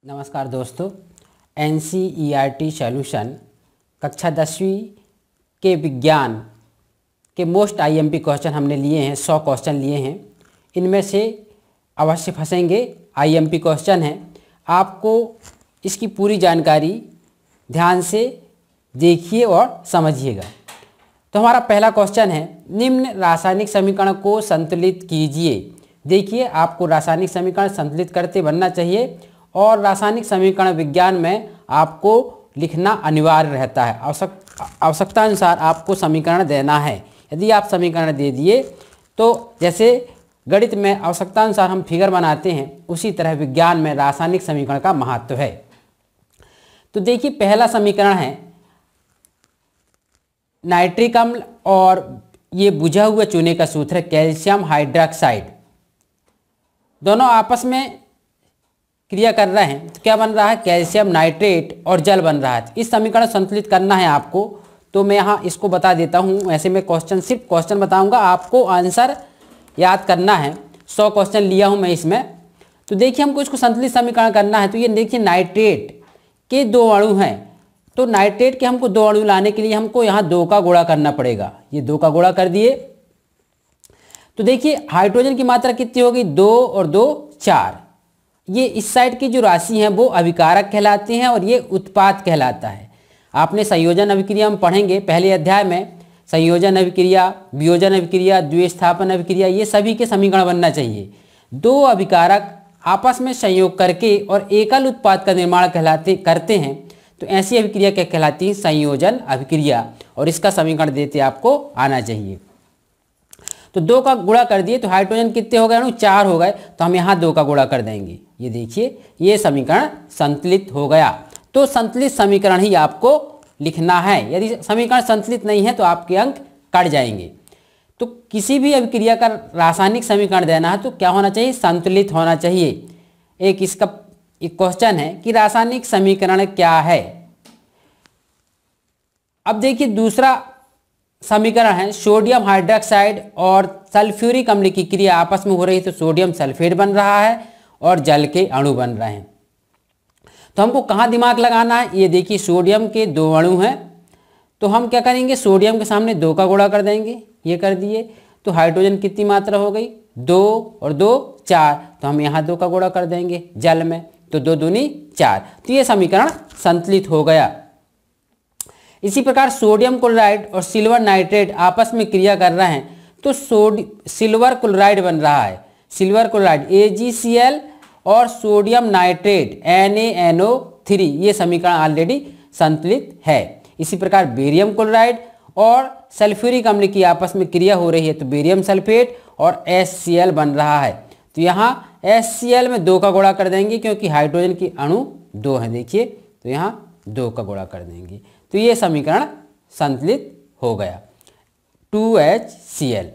नमस्कार दोस्तों, NCERT solution कक्षा 10वीं के विज्ञान के मोस्ट IMP क्वेश्चन हमने लिए हैं। 100 क्वेश्चन लिए हैं। इनमें से अवश्य फंसेंगे IMP क्वेश्चन हैं। आपको इसकी पूरी जानकारी ध्यान से देखिए और समझिएगा। तो हमारा पहला क्वेश्चन है, निम्न रासायनिक समीकरण को संतुलित कीजिए। देखिए, आपको रासायनिक समीकरण संतुलित करते बनना चाहिए और रासायनिक समीकरण विज्ञान में आपको लिखना अनिवार्य रहता है। आवश्यकता अनुसार आपको समीकरण देना है। यदि आप समीकरण दे दिए तो जैसे गणित में आवश्यकता अनुसार हम फिगर बनाते हैं, उसी तरह विज्ञान में रासायनिक समीकरण का महत्व है। तो देखिए, पहला समीकरण है नाइट्रिक अम्ल और ये बुझा हुआ चूने का सूत्र है कैल्शियम हाइड्रोक्साइड। दोनों आपस में क्रिया कर रहे हैं तो क्या बन रहा है, कैल्शियम नाइट्रेट और जल बन रहा है। इस समीकरण संतुलित करना है आपको। तो मैं यहाँ इसको बता देता हूँ। ऐसे में सिर्फ क्वेश्चन बताऊँगा, आपको आंसर याद करना है। 100 क्वेश्चन लिया हूँ मैं इसमें। तो देखिए, हमको इसको संतुलित समीकरण करना है। तो ये देखिए, नाइट्रेट के 2 अणु हैं। तो नाइट्रेट के हमको 2 अणु लाने के लिए हमको यहाँ 2 का गुणा करना पड़ेगा। ये 2 का गुणा कर दिए तो देखिए हाइड्रोजन की मात्रा कितनी होगी, 2 और 2 4। ये इस साइड की जो राशि है वो अभिकारक कहलाती हैं और ये उत्पाद कहलाता है। आपने संयोजन अभिक्रिया में पढ़ेंगे पहले अध्याय में। संयोजन अभिक्रिया, वियोजन अभिक्रिया, द्विस्थापन अभिक्रिया, ये सभी के समीकरण बनना चाहिए। 2 अभिकारक आपस में संयोग करके और एकल उत्पाद का निर्माण करते हैं तो ऐसी अभिक्रिया क्या कहलाती है, संयोजन अभिक्रिया। और इसका समीकरण देते आपको आना चाहिए। तो 2 का गुणा कर दिए तो हाइड्रोजन कितने हो गए, 4 हो गए। तो हम यहाँ 2 का गुणा कर देंगे। ये देखिए, ये समीकरण संतुलित हो गया। तो संतुलित समीकरण ही आपको लिखना है। यदि समीकरण संतुलित नहीं है तो आपके अंक कट जाएंगे। तो किसी भी अभिक्रिया का रासायनिक समीकरण देना है तो क्या होना चाहिए, संतुलित होना चाहिए। एक क्वेश्चन है कि रासायनिक समीकरण क्या है। अब देखिए, दूसरा समीकरण है सोडियम हाइड्रोक्साइड और सल्फ्यूरिक अम्ल की क्रिया आपस में हो रही है तो सोडियम सल्फेट बन रहा है और जल के अणु बन रहे हैं। तो हमको कहाँ दिमाग लगाना है, ये देखिए सोडियम के 2 अणु हैं। तो हम क्या करेंगे, सोडियम के सामने 2 का गुणा कर देंगे। ये कर दिए तो हाइड्रोजन कितनी मात्रा हो गई, 2 और 2 4। तो हम यहाँ 2 का गुणा कर देंगे जल में, तो 2 दूनी 4। तो ये समीकरण संतुलित हो गया। इसी प्रकार सोडियम क्लोराइड और सिल्वर नाइट्रेट आपस में क्रिया कर रहे हैं तो सिल्वर क्लोराइड बन रहा है। सिल्वर क्लोराइड AgCl और सोडियम नाइट्रेट NaNO3, ये समीकरण ऑलरेडी संतुलित है। इसी प्रकार बेरियम क्लोराइड और सल्फ्यूरिक अम्ल की आपस में क्रिया हो रही है तो बेरियम सल्फेट और HCl बन रहा है। तो यहाँ HCl में 2 का गुणा कर देंगे क्योंकि हाइड्रोजन की अणु 2 हैं। देखिए, तो यहाँ 2 का गुणा कर देंगे तो ये समीकरण संतुलित हो गया, 2HCl।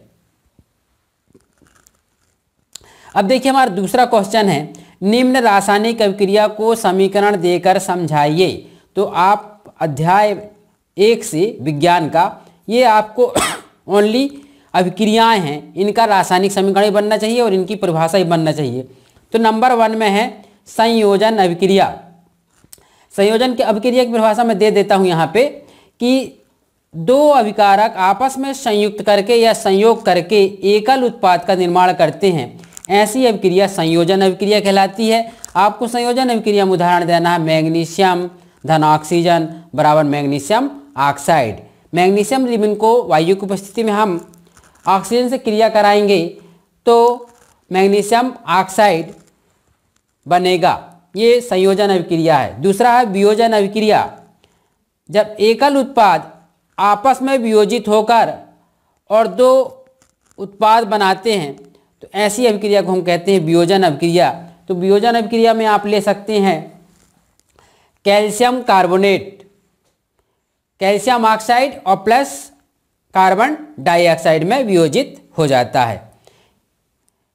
अब देखिए, हमारा दूसरा क्वेश्चन है, निम्न रासायनिक अभिक्रिया को समीकरण देकर समझाइए। तो आप अध्याय 1 से विज्ञान का, ये आपको ओनली अभिक्रियाएं हैं, इनका रासायनिक समीकरण ही बनना चाहिए और इनकी परिभाषा ही बनना चाहिए। तो नंबर 1 में है संयोजन अभिक्रिया। संयोजन की अभिक्रिया की परिभाषा में दे देता हूं यहाँ पे कि 2 अभिकारक आपस में संयुक्त करके या संयोग करके एकल उत्पाद का निर्माण करते हैं, ऐसी अभिक्रिया संयोजन अभिक्रिया कहलाती है। आपको संयोजन अभिक्रिया में उदाहरण देना है, मैग्नीशियम धन ऑक्सीजन बराबर मैग्नीशियम ऑक्साइड। मैग्नीशियम रिबन को वायु की उपस्थिति में हम ऑक्सीजन से क्रिया कराएंगे तो मैग्नीशियम ऑक्साइड बनेगा। ये संयोजन अभिक्रिया है। दूसरा है वियोजन अभिक्रिया। जब एकल उत्पाद आपस में वियोजित होकर और 2 उत्पाद बनाते हैं तो ऐसी अभिक्रिया को हम कहते हैं वियोजन अभिक्रिया। तो वियोजन अभिक्रिया में आप ले सकते हैं कैल्शियम कार्बोनेट, कैल्शियम ऑक्साइड और प्लस कार्बन डाइऑक्साइड में वियोजित हो जाता है।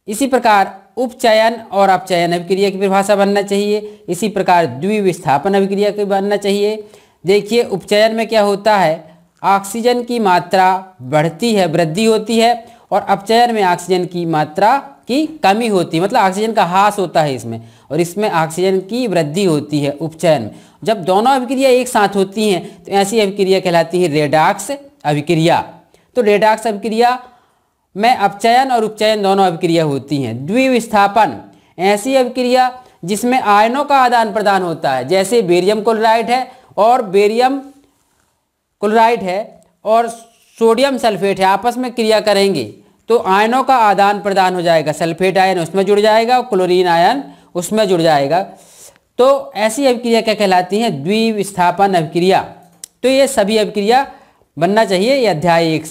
इसी प्रकार उपचयन और अपचयन अभिक्रिया की परिभाषा बनना चाहिए। इसी प्रकार द्विविस्थापन अभिक्रिया की बनना चाहिए। देखिए, उपचयन में क्या होता है, ऑक्सीजन की मात्रा बढ़ती है, वृद्धि होती है, और अपचयन में ऑक्सीजन की मात्रा की कमी होती है, मतलब ऑक्सीजन का ह्रास होता है इसमें, और इसमें ऑक्सीजन की वृद्धि होती है उपचयन में। जब दोनों अभिक्रिया एक साथ होती हैं तो ऐसी अभिक्रिया कहलाती है रेडॉक्स अभिक्रिया। तो रेडॉक्स अभिक्रिया में अपचयन और उपचयन दोनों अभिक्रिया होती हैं। द्विविस्थापन ऐसी अभिक्रिया जिसमें आयनों का आदान प्रदान होता है, जैसे बेरियम क्लोराइड है और बेरियम क्लोराइड है और सोडियम सल्फेट है, आपस में क्रिया करेंगे तो आयनों का आदान प्रदान हो जाएगा। सल्फेट आयन उसमें जुड़ जाएगा और क्लोरीन आयन उसमें जुड़ जाएगा। तो ऐसी अभिक्रिया क्या कहलाती है? द्विविस्थापन अभिक्रिया। तो ये सभी अभिक्रिया बनना चाहिए, ये अध्याय 1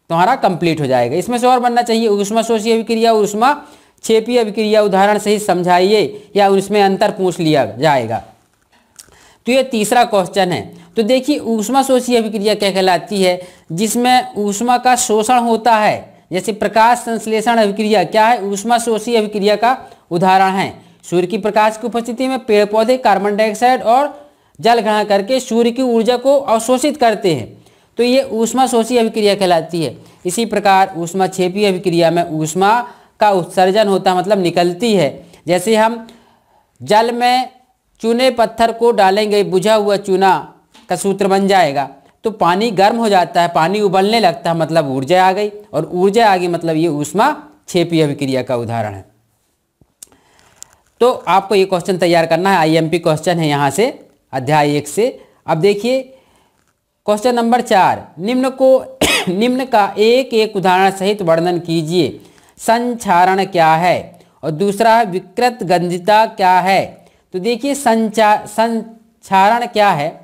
तुम्हारा कंप्लीट हो जाएगा। इसमें से और बनना चाहिए ऊष्मा शोषी अभिक्रिया, ऊष्मा क्षेपी अभिक्रिया, उदाहरण सहित समझाइए, या उसमें अंतर पूछ लिया जाएगा। तो ये तीसरा क्वेश्चन है। तो देखिए ऊष्मा शोषी अभिक्रिया क्या कहलाती है? जिसमें ऊष्मा का शोषण होता है, जैसे प्रकाश संश्लेषण अभिक्रिया क्या है? ऊष्मा शोषी अभिक्रिया का उदाहरण है। सूर्य की प्रकाश की उपस्थिति में पेड़ पौधे कार्बन डाइऑक्साइड और जल ग्रहण करके सूर्य की ऊर्जा को अवशोषित करते हैं, तो ये ऊष्मा शोषी अभिक्रिया कहलाती है। इसी प्रकार ऊष्मा क्षेपी अभिक्रिया में ऊष्मा का उत्सर्जन होता है, मतलब निकलती है। जैसे हम जल में चूने पत्थर को डालेंगे, बुझा हुआ चूना का सूत्र बन जाएगा, तो पानी गर्म हो जाता है, पानी उबलने लगता है, मतलब ऊर्जा आ गई, और ऊर्जा आ गई मतलब ये ऊष्मा क्षेपी अभिक्रिया का उदाहरण है। तो आपको ये क्वेश्चन तैयार करना है, आईएमपी क्वेश्चन है यहाँ से अध्याय 1 से। अब देखिए क्वेश्चन नंबर 4, निम्न का एक एक उदाहरण सहित वर्णन कीजिए। संचारण क्या है? और दूसरा है विकृत गंधिता क्या है? तो देखिए संचारण क्या है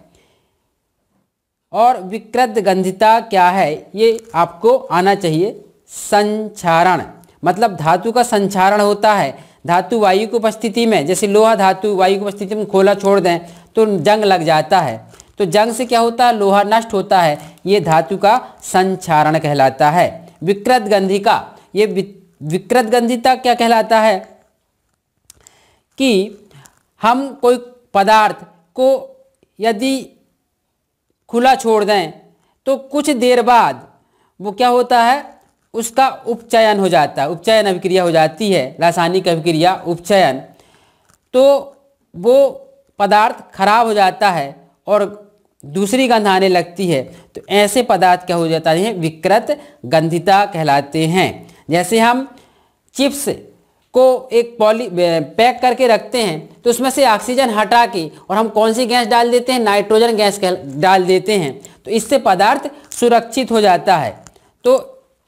और विकृत गंधिता क्या है, ये आपको आना चाहिए। संचारण मतलब धातु का संचारण होता है। धातु वायु की उपस्थिति में, जैसे लोहा धातु वायु की उपस्थिति में खोला छोड़ दें तो जंग लग जाता है, तो जंग से क्या होता है? लोहा नष्ट होता है, ये धातु का संचारण कहलाता है। विकृत गंधिका, ये विकृत गंधिता क्या कहलाता है? कि हम कोई पदार्थ को यदि खुला छोड़ दें तो कुछ देर बाद वो क्या होता है? उसका उपचयन हो जाता है, उपचयन अभिक्रिया हो जाती है, रासायनिक अभिक्रिया उपचयन। तो वो पदार्थ खराब हो जाता है और दूसरी गंध आने लगती है, तो ऐसे पदार्थ क्या हो जाता है? विकृत गंधिता कहलाते हैं। जैसे हम चिप्स को एक पैक करके रखते हैं तो उसमें से ऑक्सीजन हटा के और हम कौन सी गैस डाल देते हैं? नाइट्रोजन गैस डाल देते हैं, तो इससे पदार्थ सुरक्षित हो जाता है। तो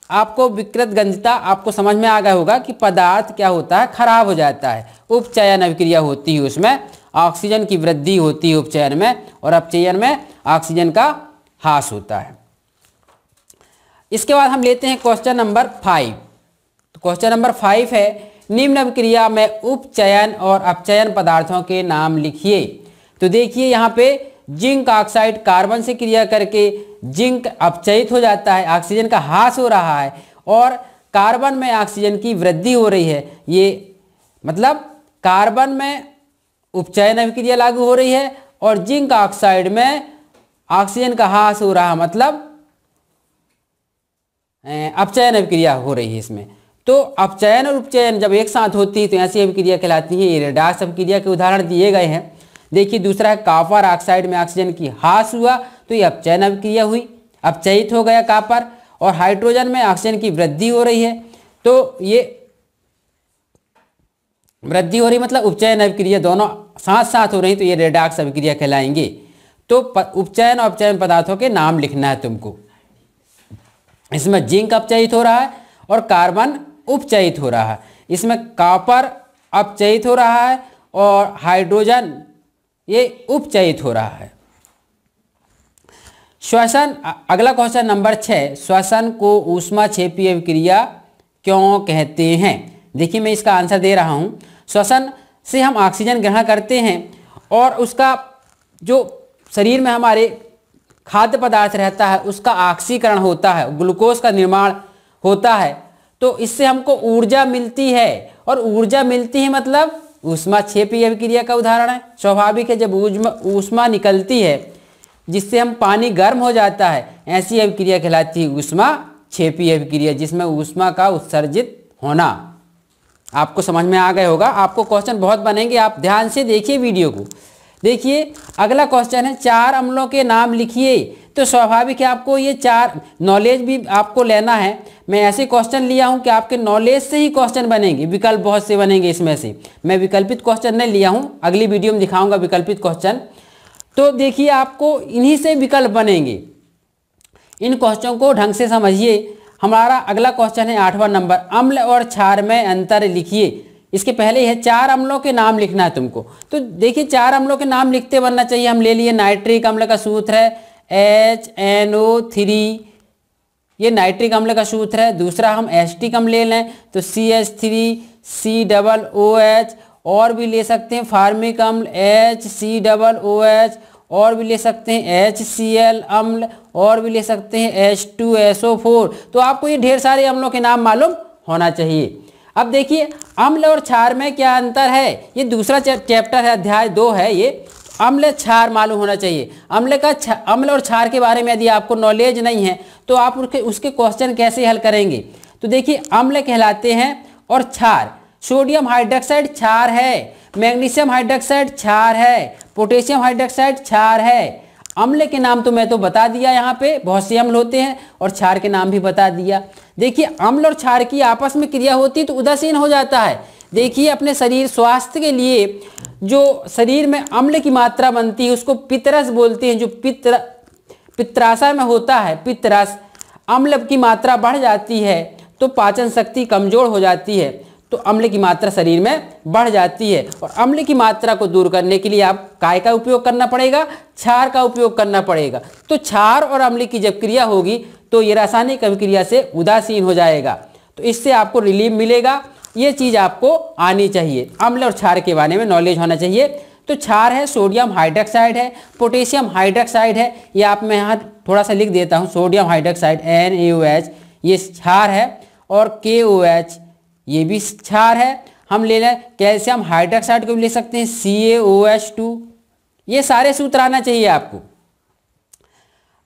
आपको विकृत गंधिता आपको समझ में आ गया होगा कि पदार्थ क्या होता है? खराब हो जाता है। उपचयन अभिक्रिया होती है, उसमें ऑक्सीजन की वृद्धि होती है उपचयन में, और अपचयन में ऑक्सीजन का ह्रास होता है। इसके बाद हम लेते हैं क्वेश्चन नंबर 5। तो क्वेश्चन नंबर 5 है, निम्न अभिक्रिया में उपचयन और अपचयन पदार्थों के नाम लिखिए। तो देखिए यहाँ पे जिंक ऑक्साइड कार्बन से क्रिया करके जिंक अपचयित हो जाता है, ऑक्सीजन का ह्रास हो रहा है, और कार्बन में ऑक्सीजन की वृद्धि हो रही है। ये मतलब कार्बन में उपचयन अभिक्रिया लागू हो रही है और जिंक ऑक्साइड में ऑक्सीजन का ह्रास हो रहा, मतलब अपचयन अभिक्रिया हो रही है इसमें। तो अपचयन और उपचयन जब एक साथ होती है तो ऐसी अभिक्रिया कहलाती है। ये रेडॉक्स अभिक्रिया के उदाहरण दिए गए हैं। देखिए दूसरा है कॉपर ऑक्साइड में ऑक्सीजन की ह्रास हुआ, तो ये अपचयन अभिक्रिया हुई, अपचयित हो गया कॉपर, और हाइड्रोजन में ऑक्सीजन की वृद्धि हो रही है, तो ये वृद्धि हो रही मतलब उपचयन अभिक्रिया दोनों साथ साथ हो रही, तो ये रेडॉक्स अभिक्रिया कहलाएंगे। तो उपचयन और अपचयन पदार्थों के नाम लिखना है तुमको। इसमें जिंक अपचयित हो रहा है और कार्बन उपचयित हो रहा है। इसमें कॉपर अपचयित हो रहा है और हाइड्रोजन ये उपचयित हो रहा है। श्वसन, अगला क्वेश्चन नंबर 6, श्वसन को ऊष्मा क्षेपी अभिक्रिया क्यों कहते हैं? देखिए मैं इसका आंसर दे रहा हूँ। श्वसन से हम ऑक्सीजन ग्रहण करते हैं और उसका जो शरीर में हमारे खाद्य पदार्थ रहता है उसका ऑक्सीकरण होता है, ग्लूकोज का निर्माण होता है, तो इससे हमको ऊर्जा मिलती है, और ऊर्जा मिलती है मतलब ऊष्मा क्षेपी अभिक्रिया का उदाहरण है। स्वाभाविक है, जब ऊष्मा निकलती है जिससे हम पानी गर्म हो जाता है, ऐसी अभिक्रिया कहलाती है ऊष्मा क्षेपी अभिक्रिया, जिसमें ऊष्मा का उत्सर्जित होना। आपको समझ में आ गए होगा। आपको क्वेश्चन बहुत बनेंगे, आप ध्यान से देखिए वीडियो को। देखिए अगला क्वेश्चन है 4 अम्लों के नाम लिखिए। तो स्वाभाविक है आपको ये 4 नॉलेज भी आपको लेना है। मैं ऐसे क्वेश्चन लिया हूँ कि आपके नॉलेज से ही क्वेश्चन बनेंगे, विकल्प बहुत से बनेंगे इसमें से। मैं विकल्पित क्वेश्चन नहीं लिया हूँ, अगली वीडियो में दिखाऊंगा विकल्पित क्वेश्चन। तो देखिए आपको इन्हीं से विकल्प बनेंगे। इन क्वेश्चन को ढंग से समझिए। हमारा अगला क्वेश्चन है 8वां नंबर, अम्ल और क्षार में अंतर लिखिए। इसके पहले है 4 अम्लों के नाम लिखना है तुमको। तो देखिए 4 अम्लों के नाम लिखते बनना चाहिए। हम ले लिए नाइट्रिक अम्ल का सूत्र है HNO3, ये नाइट्रिक अम्ल का सूत्र है। दूसरा हम एसिटिक अम्ल ले लें तो CH3COOH, और भी ले सकते हैं फार्मिक अम्ल HCOOH, और भी ले सकते हैं HCl अम्ल, और भी ले सकते हैं H2SO4। तो आपको ये ढेर सारे अम्लों के नाम मालूम होना चाहिए। अब देखिए अम्ल और क्षार में क्या अंतर है, ये दूसरा चैप्टर है, अध्याय 2 है ये। अम्ल क्षार मालूम होना चाहिए। अम्ल और क्षार के बारे में यदि आपको नॉलेज नहीं है तो आप उसके क्वेश्चन कैसे हल करेंगे। तो देखिए अम्ल कहलाते हैं और क्षार, सोडियम हाइड्रोक्साइड क्षार है, मैग्नीशियम हाइड्रोक्साइड क्षार है, पोटेशियम हाइड्रोक्साइड क्षार है। अम्ल के नाम तो मैं तो बता दिया, यहाँ पे बहुत से अम्ल होते हैं, और क्षार के नाम भी बता दिया। देखिए अम्ल और क्षार की आपस में क्रिया होती है तो उदासीन हो जाता है। देखिए अपने शरीर स्वास्थ्य के लिए जो शरीर में अम्ल की मात्रा बनती है उसको पित्तरस बोलते हैं। जो पित्ताशय में होता है पित्तरस, अम्ल की मात्रा बढ़ जाती है तो पाचन शक्ति कमजोर हो जाती है, तो अम्ल की मात्रा शरीर में बढ़ जाती है। और अम्ल की मात्रा को दूर करने के लिए आप काय का उपयोग करना पड़ेगा, क्षार का उपयोग करना पड़ेगा। तो क्षार और अम्ल की जब क्रिया होगी तो ये रासायनिक अभिक्रिया से उदासीन हो जाएगा, तो इससे आपको रिलीफ मिलेगा। ये चीज़ आपको आनी चाहिए, अम्ल और क्षार के बारे में नॉलेज होना चाहिए। तो क्षार है सोडियम हाइड्रोक्साइड है, पोटेशियम हाइड्रोक्साइड है, ये आप मैं यहाँ थोड़ा सा लिख देता हूँ। सोडियम हाइड्रोक्साइड NaOH ये क्षार है, और KOH ये भी क्षार है। हम ले लें कैल्शियम हाइड्रोक्साइड को भी ले सकते हैं CaOH2। ये सारे सूत्र आना चाहिए आपको।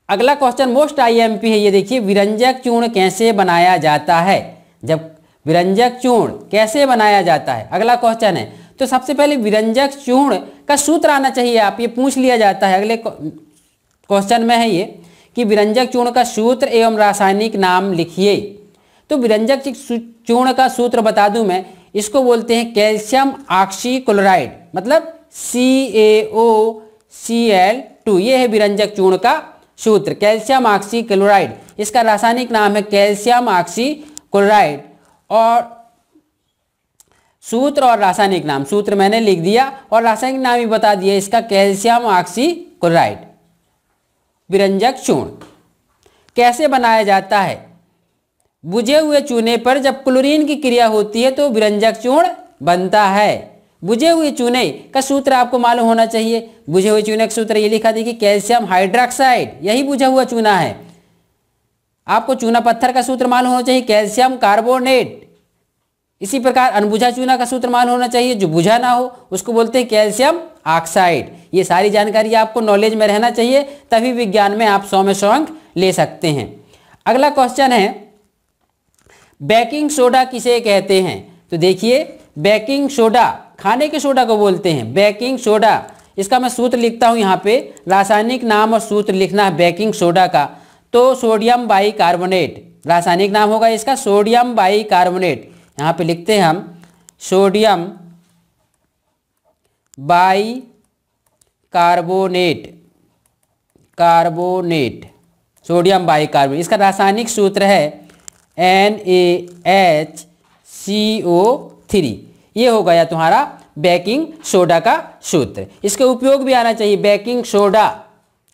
अगला क्वेश्चन मोस्ट IMP है, ये देखिए विरंजक चूर्ण कैसे बनाया जाता है। जब विरंजक चूर्ण कैसे बनाया जाता है, अगला क्वेश्चन है। तो सबसे पहले विरंजक चूर्ण का सूत्र आना चाहिए, आप ये पूछ लिया जाता है। अगले क्वेश्चन में है ये कि विरंजक चूर्ण का सूत्र एवं रासायनिक नाम लिखिए। तो विरंजक चूर्ण का सूत्र बता दूं मैं, इसको बोलते हैं कैल्शियम ऑक्सीक्लोराइड, मतलब CaOCl2। ये है विरंजक चूर्ण का सूत्र, कैल्शियम ऑक्सीक्लोराइड। इसका रासायनिक नाम है कैल्शियम ऑक्सीक्लोराइड। और सूत्र और रासायनिक नाम, सूत्र मैंने लिख दिया और रासायनिक नाम भी बता दिया इसका, कैल्शियम ऑक्सीक्लोराइड। विरंजक चूर्ण कैसे बनाया जाता है, बुझे हुए चूने पर जब क्लोरीन की क्रिया होती है तो विरंजक चूर्ण बनता है। बुझे हुए चूने का सूत्र आपको मालूम होना चाहिए। बुझे हुए चूने का सूत्र ये लिखा देखिए कैल्शियम हाइड्रोक्साइड, यही बुझा हुआ चूना है। आपको चूना पत्थर का सूत्र मालूम होना चाहिए कैल्शियम कार्बोनेट। इसी प्रकार अनबुझा चूना का सूत्र मालूम होना चाहिए, जो बुझा ना हो उसको बोलते हैं कैल्शियम ऑक्साइड। ये सारी जानकारी आपको नॉलेज में रहना चाहिए, तभी विज्ञान में आप 100 में 100 अंक ले सकते हैं। अगला क्वेश्चन है बेकिंग सोडा किसे कहते हैं। तो देखिए बेकिंग सोडा खाने के सोडा को बोलते हैं बेकिंग सोडा। इसका मैं सूत्र लिखता हूं यहाँ पे, रासायनिक नाम और सूत्र लिखना है बेकिंग सोडा का। तो सोडियम बाइकार्बोनेट रासायनिक नाम होगा इसका, सोडियम बाइकार्बोनेट। यहाँ पे लिखते हैं हम सोडियम बाइकार्बोनेट, सोडियम बाइकार्बोनेट। इसका रासायनिक सूत्र है NaHCO3। ये हो गया तुम्हारा बेकिंग सोडा का सूत्र। इसके उपयोग भी आना चाहिए। बेकिंग सोडा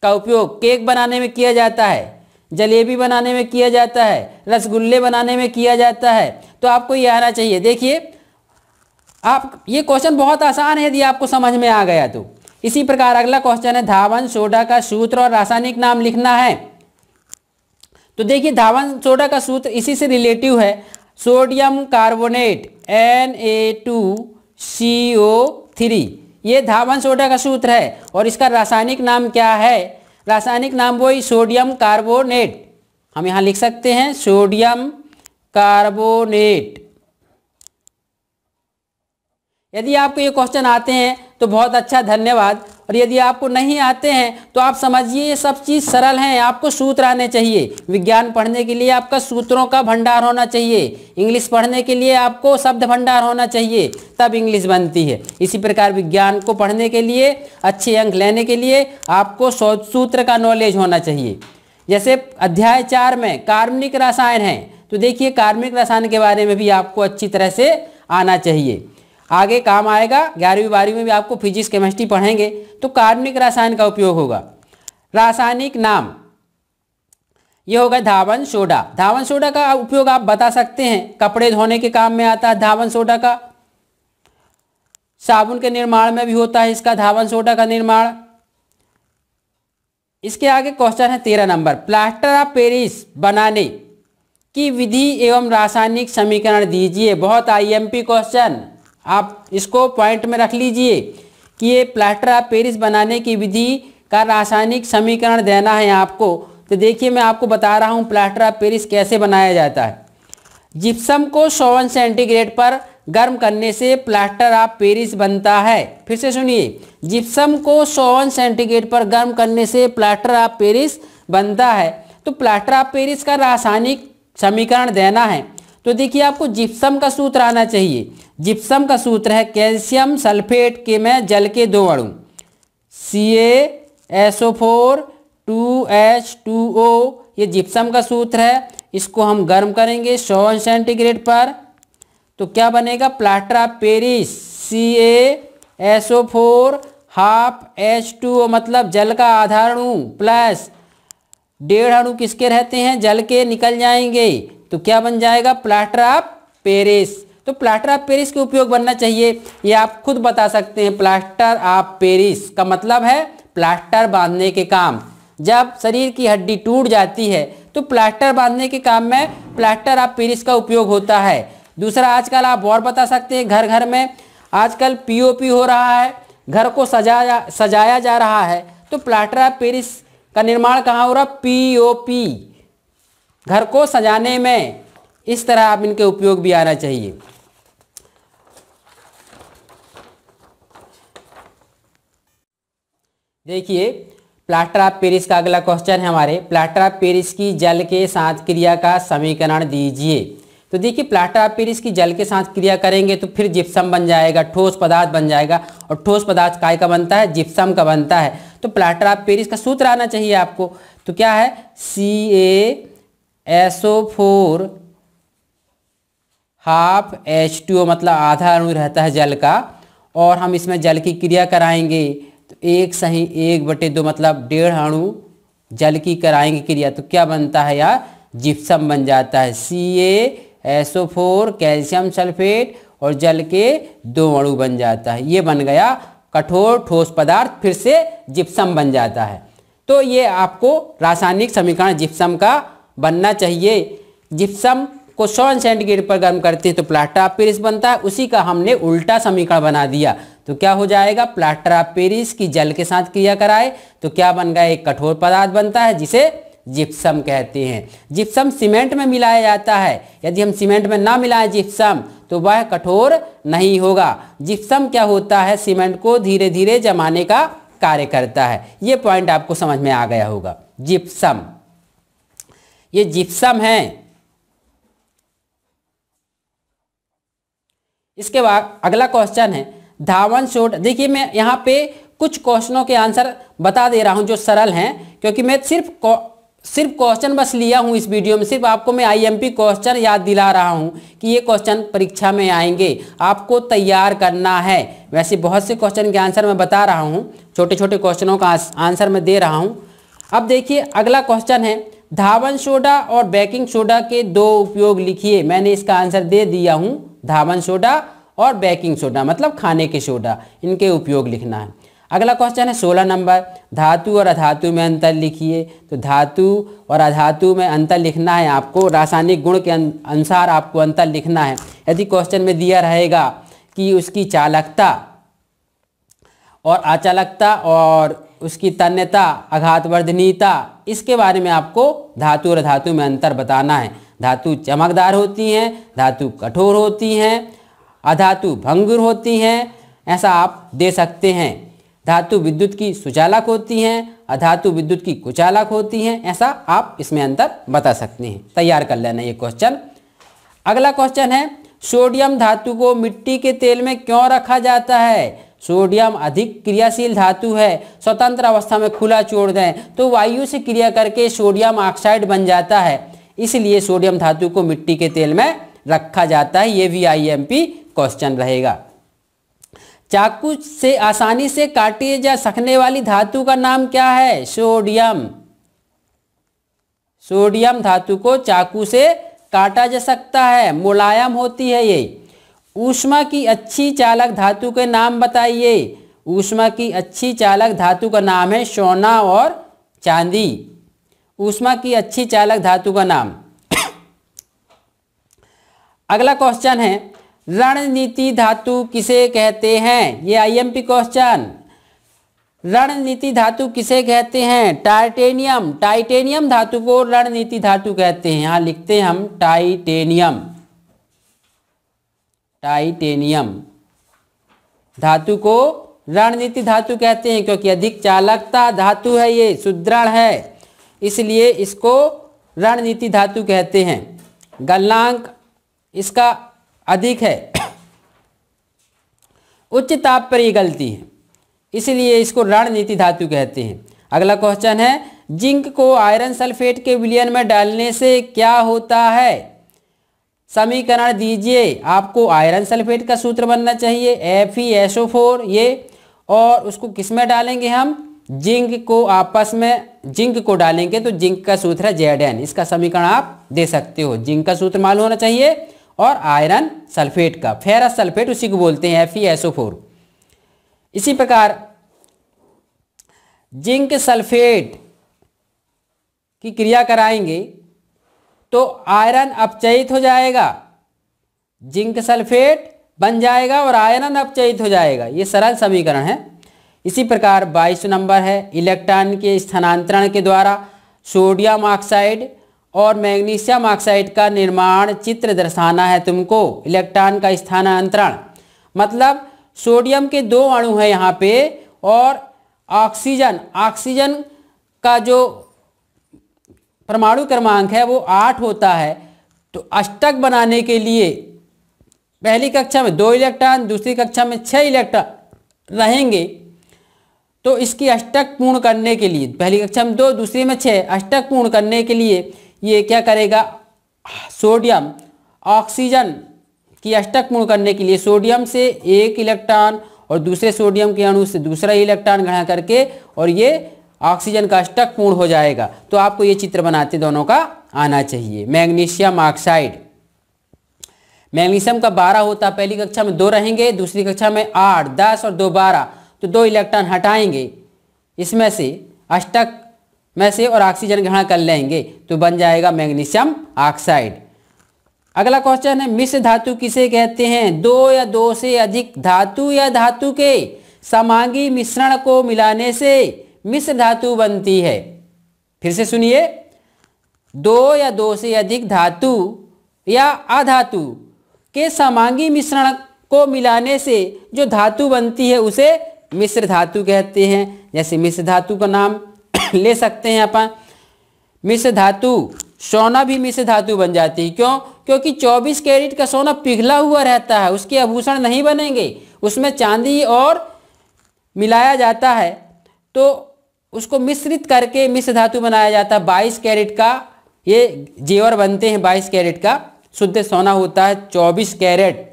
का उपयोग केक बनाने में किया जाता है, जलेबी बनाने में किया जाता है, रसगुल्ले बनाने में किया जाता है। तो आपको ये आना चाहिए। देखिए आप ये क्वेश्चन बहुत आसान है यदि आपको समझ में आ गया तो। इसी प्रकार अगला क्वेश्चन है धावन सोडा का सूत्र और रासायनिक नाम लिखना है। तो देखिए धावन सोडा का सूत्र इसी से रिलेटिव है, सोडियम कार्बोनेट Na2CO3। ये धावन सोडा का सूत्र है और इसका रासायनिक नाम क्या है, रासायनिक नाम वही सोडियम कार्बोनेट। हम यहाँ लिख सकते हैं सोडियम कार्बोनेट। यदि आपको ये क्वेश्चन आते हैं तो बहुत अच्छा, धन्यवाद। और यदि आपको नहीं आते हैं तो आप समझिए ये सब चीज़ सरल हैं, आपको सूत्र आने चाहिए। विज्ञान पढ़ने के लिए आपका सूत्रों का भंडार होना चाहिए, इंग्लिश पढ़ने के लिए आपको शब्द भंडार होना चाहिए, तब इंग्लिश बनती है। इसी प्रकार विज्ञान को पढ़ने के लिए, अच्छे अंक लेने के लिए आपको सूत्र का नॉलेज होना चाहिए। जैसे अध्याय 4 में कार्बनिक रसायन है, तो देखिए कार्बनिक रसायन के बारे में भी आपको अच्छी तरह से आना चाहिए, आगे काम आएगा। 11वीं 12वीं में भी आपको फिजिक्स केमिस्ट्री पढ़ेंगे तो कार्बनिक रसायन का उपयोग होगा। रासायनिक नाम ये होगा धावन सोडा। धावन सोडा का उपयोग आप बता सकते हैं, कपड़े धोने के काम में आता है धावन सोडा का, साबुन के निर्माण में भी होता है इसका, धावन सोडा का निर्माण। इसके आगे क्वेश्चन है 13 नंबर, प्लास्टर ऑफ पेरिस बनाने की विधि एवं रासायनिक समीकरण दीजिए। बहुत आईएमपी क्वेश्चन, आप इसको पॉइंट में रख लीजिए कि ये प्लास्टर ऑफ पेरिस बनाने की विधि का रासायनिक समीकरण देना है आपको। तो देखिए मैं आपको बता रहा हूँ प्लास्टर ऑफ पेरिस कैसे बनाया जाता है। जिप्सम को 100 सेंटीग्रेड पर गर्म करने से प्लास्टर ऑफ पेरिस बनता है। फिर से सुनिए, जिप्सम को 100 सेंटीग्रेड पर गर्म करने से प्लास्टर ऑफ पेरिस बनता है। तो प्लास्टर ऑफ पेरिस का रासायनिक समीकरण देना है, तो देखिए आपको जिप्सम का सूत्र आना चाहिए। जिप्सम का सूत्र है कैल्शियम सल्फेट के में जल के 2 अणु CaSO4 2H2O, ये जिप्सम का सूत्र है। इसको हम गर्म करेंगे 100 सेंटीग्रेड पर, तो क्या बनेगा plaster of Paris CaSO4 half H2O मतलब जल का आधा अणु प्लस 1.5 अणु किसके रहते हैं, जल के निकल जाएंगे, तो क्या बन जाएगा प्लास्टर ऑफ पेरिस। तो प्लास्टर ऑफ पेरिस के उपयोग बनना चाहिए, ये आप खुद बता सकते हैं। प्लास्टर ऑफ पेरिस का मतलब है प्लास्टर बांधने के काम। जब शरीर की हड्डी टूट जाती है तो प्लास्टर बांधने के काम में प्लास्टर ऑफ पेरिस का उपयोग होता है। दूसरा, आजकल आप और बता सकते हैं, घर घर में आजकल POP हो रहा है, घर को सजाया जा रहा है, तो प्लास्टर ऑफ पेरिस का निर्माण कहाँ हो रहा, POP, घर को सजाने में। इस तरह आप इनके उपयोग भी आना चाहिए। देखिए प्लास्टर ऑफ पेरिस का अगला क्वेश्चन है हमारे, प्लास्टर ऑफ पेरिस की जल के साथ क्रिया का समीकरण दीजिए। तो देखिए प्लास्टर ऑफ पेरिस की जल के साथ क्रिया करेंगे तो फिर जिप्सम बन जाएगा, ठोस पदार्थ बन जाएगा, और ठोस पदार्थ काय का बनता है, जिप्सम का बनता है। तो प्लास्टर ऑफ पेरिस का सूत्र आना चाहिए आपको, तो क्या है CaSO4 हाफ H2O मतलब आधा अणु रहता है जल का, और हम इसमें जल की क्रिया कराएंगे तो 1/2 मतलब 1.5 अणु जल की कराएंगे क्रिया, तो क्या बनता है यार, जिप्सम बन जाता है। CaSO4 कैल्शियम सल्फेट और जल के 2 अणु बन जाता है, ये बन गया कठोर ठोस पदार्थ, फिर से जिप्सम बन जाता है। तो ये आपको रासायनिक समीकरण जिप्सम का बनना चाहिए। जिप्सम को 100 सेंटीग्रेड पर गर्म करते हैं तो प्लास्टर ऑफ पेरिस बनता है, उसी का हमने उल्टा समीकरण बना दिया, तो क्या हो जाएगा, प्लास्टर ऑफ पेरिस की जल के साथ क्रिया कराए तो क्या बन गया, एक कठोर पदार्थ बनता है जिसे जिप्सम कहते हैं। जिप्सम सीमेंट में मिलाया जाता है, यदि हम सीमेंट में ना मिलाएं जिप्सम तो वह कठोर नहीं होगा। जिप्सम क्या होता है, सीमेंट को धीरे धीरे जमाने का कार्य करता है। ये पॉइंट आपको समझ में आ गया होगा। जिप्सम, ये जिप्सम है। इसके बाद अगला क्वेश्चन है धावन सोडा। देखिए मैं यहाँ पे कुछ क्वेश्चनों के आंसर बता दे रहा हूँ जो सरल हैं, क्योंकि मैं सिर्फ क्वेश्चन बस लिया हूँ इस वीडियो में, सिर्फ आपको मैं IMP क्वेश्चन याद दिला रहा हूँ कि ये क्वेश्चन परीक्षा में आएंगे, आपको तैयार करना है। वैसे बहुत से क्वेश्चन के आंसर मैं बता रहा हूँ, छोटे छोटे क्वेश्चनों का आंसर मैं दे रहा हूँ। अब देखिए अगला क्वेश्चन है धावन सोडा और बेकिंग सोडा के 2 उपयोग लिखिए। मैंने इसका आंसर दे दिया हूँ, धावन सोडा और बेकिंग सोडा मतलब खाने के सोडा, इनके उपयोग लिखना है। अगला क्वेश्चन है 16 नंबर, धातु और अधातु में अंतर लिखिए। तो धातु और अधातु में अंतर लिखना है आपको, रासायनिक गुण के अनुसार आपको अंतर लिखना है। यदि क्वेश्चन में दिया रहेगा कि उसकी चालकता और अचालकता और उसकी तन्यता, आघातवर्धनीयता, इसके बारे में आपको धातु और धातु में अंतर बताना है। धातु चमकदार होती हैं, धातु कठोर होती हैं, अधातु भंगुर होती हैं, ऐसा आप दे सकते हैं। धातु विद्युत की सुचालक होती हैं, अधातु विद्युत की कुचालक होती हैं, ऐसा आप इसमें अंतर बता सकते हैं। तैयार कर लेना ये क्वेश्चन। अगला क्वेश्चन है, सोडियम धातु को मिट्टी के तेल में क्यों रखा जाता है? सोडियम अधिक क्रियाशील धातु है, स्वतंत्र अवस्था में खुला छोड़ दें तो वायु से क्रिया करके सोडियम ऑक्साइड बन जाता है, इसलिए सोडियम धातु को मिट्टी के तेल में रखा जाता है। ये भी आईएमपी क्वेश्चन रहेगा। चाकू से आसानी से काटे जा सकने वाली धातु का नाम क्या है? सोडियम। सोडियम धातु को चाकू से काटा जा सकता है, मुलायम होती है ये। ऊष्मा की अच्छी चालक धातु के नाम बताइए। ऊष्मा की अच्छी चालक धातु का नाम है सोना और चांदी। ऊष्मा की अच्छी चालक धातु का नाम। अगला क्वेश्चन है, रणनीति धातु किसे कहते हैं? ये आईएमपी क्वेश्चन। रणनीति धातु किसे कहते हैं? टाइटेनियम। टाइटेनियम धातु को रणनीति धातु कहते हैं। यहां लिखते हैं हम टाइटेनियम। टाइटेनियम धातु को रणनीति धातु कहते हैं क्योंकि अधिक चालकता धातु है, ये सुदृढ़ है, इसलिए इसको रणनीति धातु कहते हैं। गलनांक इसका अधिक है, उच्च ताप पर ये गलती है, इसलिए इसको रणनीति धातु कहते हैं। अगला क्वेश्चन है, जिंक को आयरन सल्फेट के विलयन में डालने से क्या होता है? समीकरण दीजिए। आपको आयरन सल्फेट का सूत्र बनना चाहिए FeSO4 ये, और उसको किस में डालेंगे हम? जिंक को आपस में जिंक को डालेंगे तो जिंक का सूत्र है Zn। इसका समीकरण आप दे सकते हो। जिंक का सूत्र मालूम होना चाहिए और आयरन सल्फेट का, फेरस सल्फेट उसी को बोलते हैं FeSO4। इसी प्रकार जिंक सल्फेट की क्रिया कराएंगे तो आयरन अपचयित हो जाएगा, जिंक सल्फेट बन जाएगा और आयरन अपचयित हो जाएगा। ये सरल समीकरण है। इसी प्रकार 22 नंबर है, इलेक्ट्रॉन के स्थानांतरण के द्वारा सोडियम ऑक्साइड और मैग्नीशियम ऑक्साइड का निर्माण चित्र दर्शाना है तुमको। इलेक्ट्रॉन का स्थानांतरण मतलब सोडियम के 2 अणु हैं यहाँ पे, और ऑक्सीजन का जो परमाणु क्रमांक है वो 8 होता है। तो अष्टक बनाने के लिए पहली कक्षा में 2 इलेक्ट्रॉन, दूसरी कक्षा में 6 इलेक्ट्रॉन रहेंगे। तो इसकी अष्टक पूर्ण करने के लिए, पहली कक्षा में 2, दूसरी में 6, अष्टक पूर्ण करने के लिए ये क्या करेगा? सोडियम ऑक्सीजन की अष्टक पूर्ण करने के लिए सोडियम से 1 इलेक्ट्रॉन और दूसरे सोडियम के अणु से दूसरा इलेक्ट्रॉन ग्रहण करके और ये ऑक्सीजन का अष्टक पूर्ण हो जाएगा। तो आपको ये चित्र बनाते दोनों का आना चाहिए। मैग्नीशियम ऑक्साइड, मैग्नीशियम का 12 होता, पहली कक्षा में 2 रहेंगे, दूसरी कक्षा में 8, 10 और 2 12, तो 2 इलेक्ट्रॉन हटाएंगे इसमें से, अष्टक में से, और ऑक्सीजन ग्रहण कर लेंगे तो बन जाएगा मैग्नीशियम ऑक्साइड। अगला क्वेश्चन है, मिश्र धातु किसे कहते हैं? 2 या 2 से अधिक धातु या धातु के समांगी मिश्रण को मिलाने से मिश्र धातु बनती है। फिर से सुनिए, 2 या 2 से अधिक धातु या अधातु के समांगी मिश्रण को मिलाने से जो धातु बनती है उसे मिश्र धातु कहते हैं। जैसे मिश्र धातु का नाम ले सकते हैं अपन। मिश्र धातु, सोना भी मिश्र धातु बन जाती है। क्यों? क्योंकि 24 कैरेट का सोना पिघला हुआ रहता है, उसके आभूषण नहीं बनेंगे, उसमें चांदी और मिलाया जाता है तो उसको मिश्रित करके मिश्र धातु बनाया जाता है। 22 कैरेट का ये जेवर बनते हैं, 22 कैरेट का शुद्ध सोना होता है 24 कैरेट,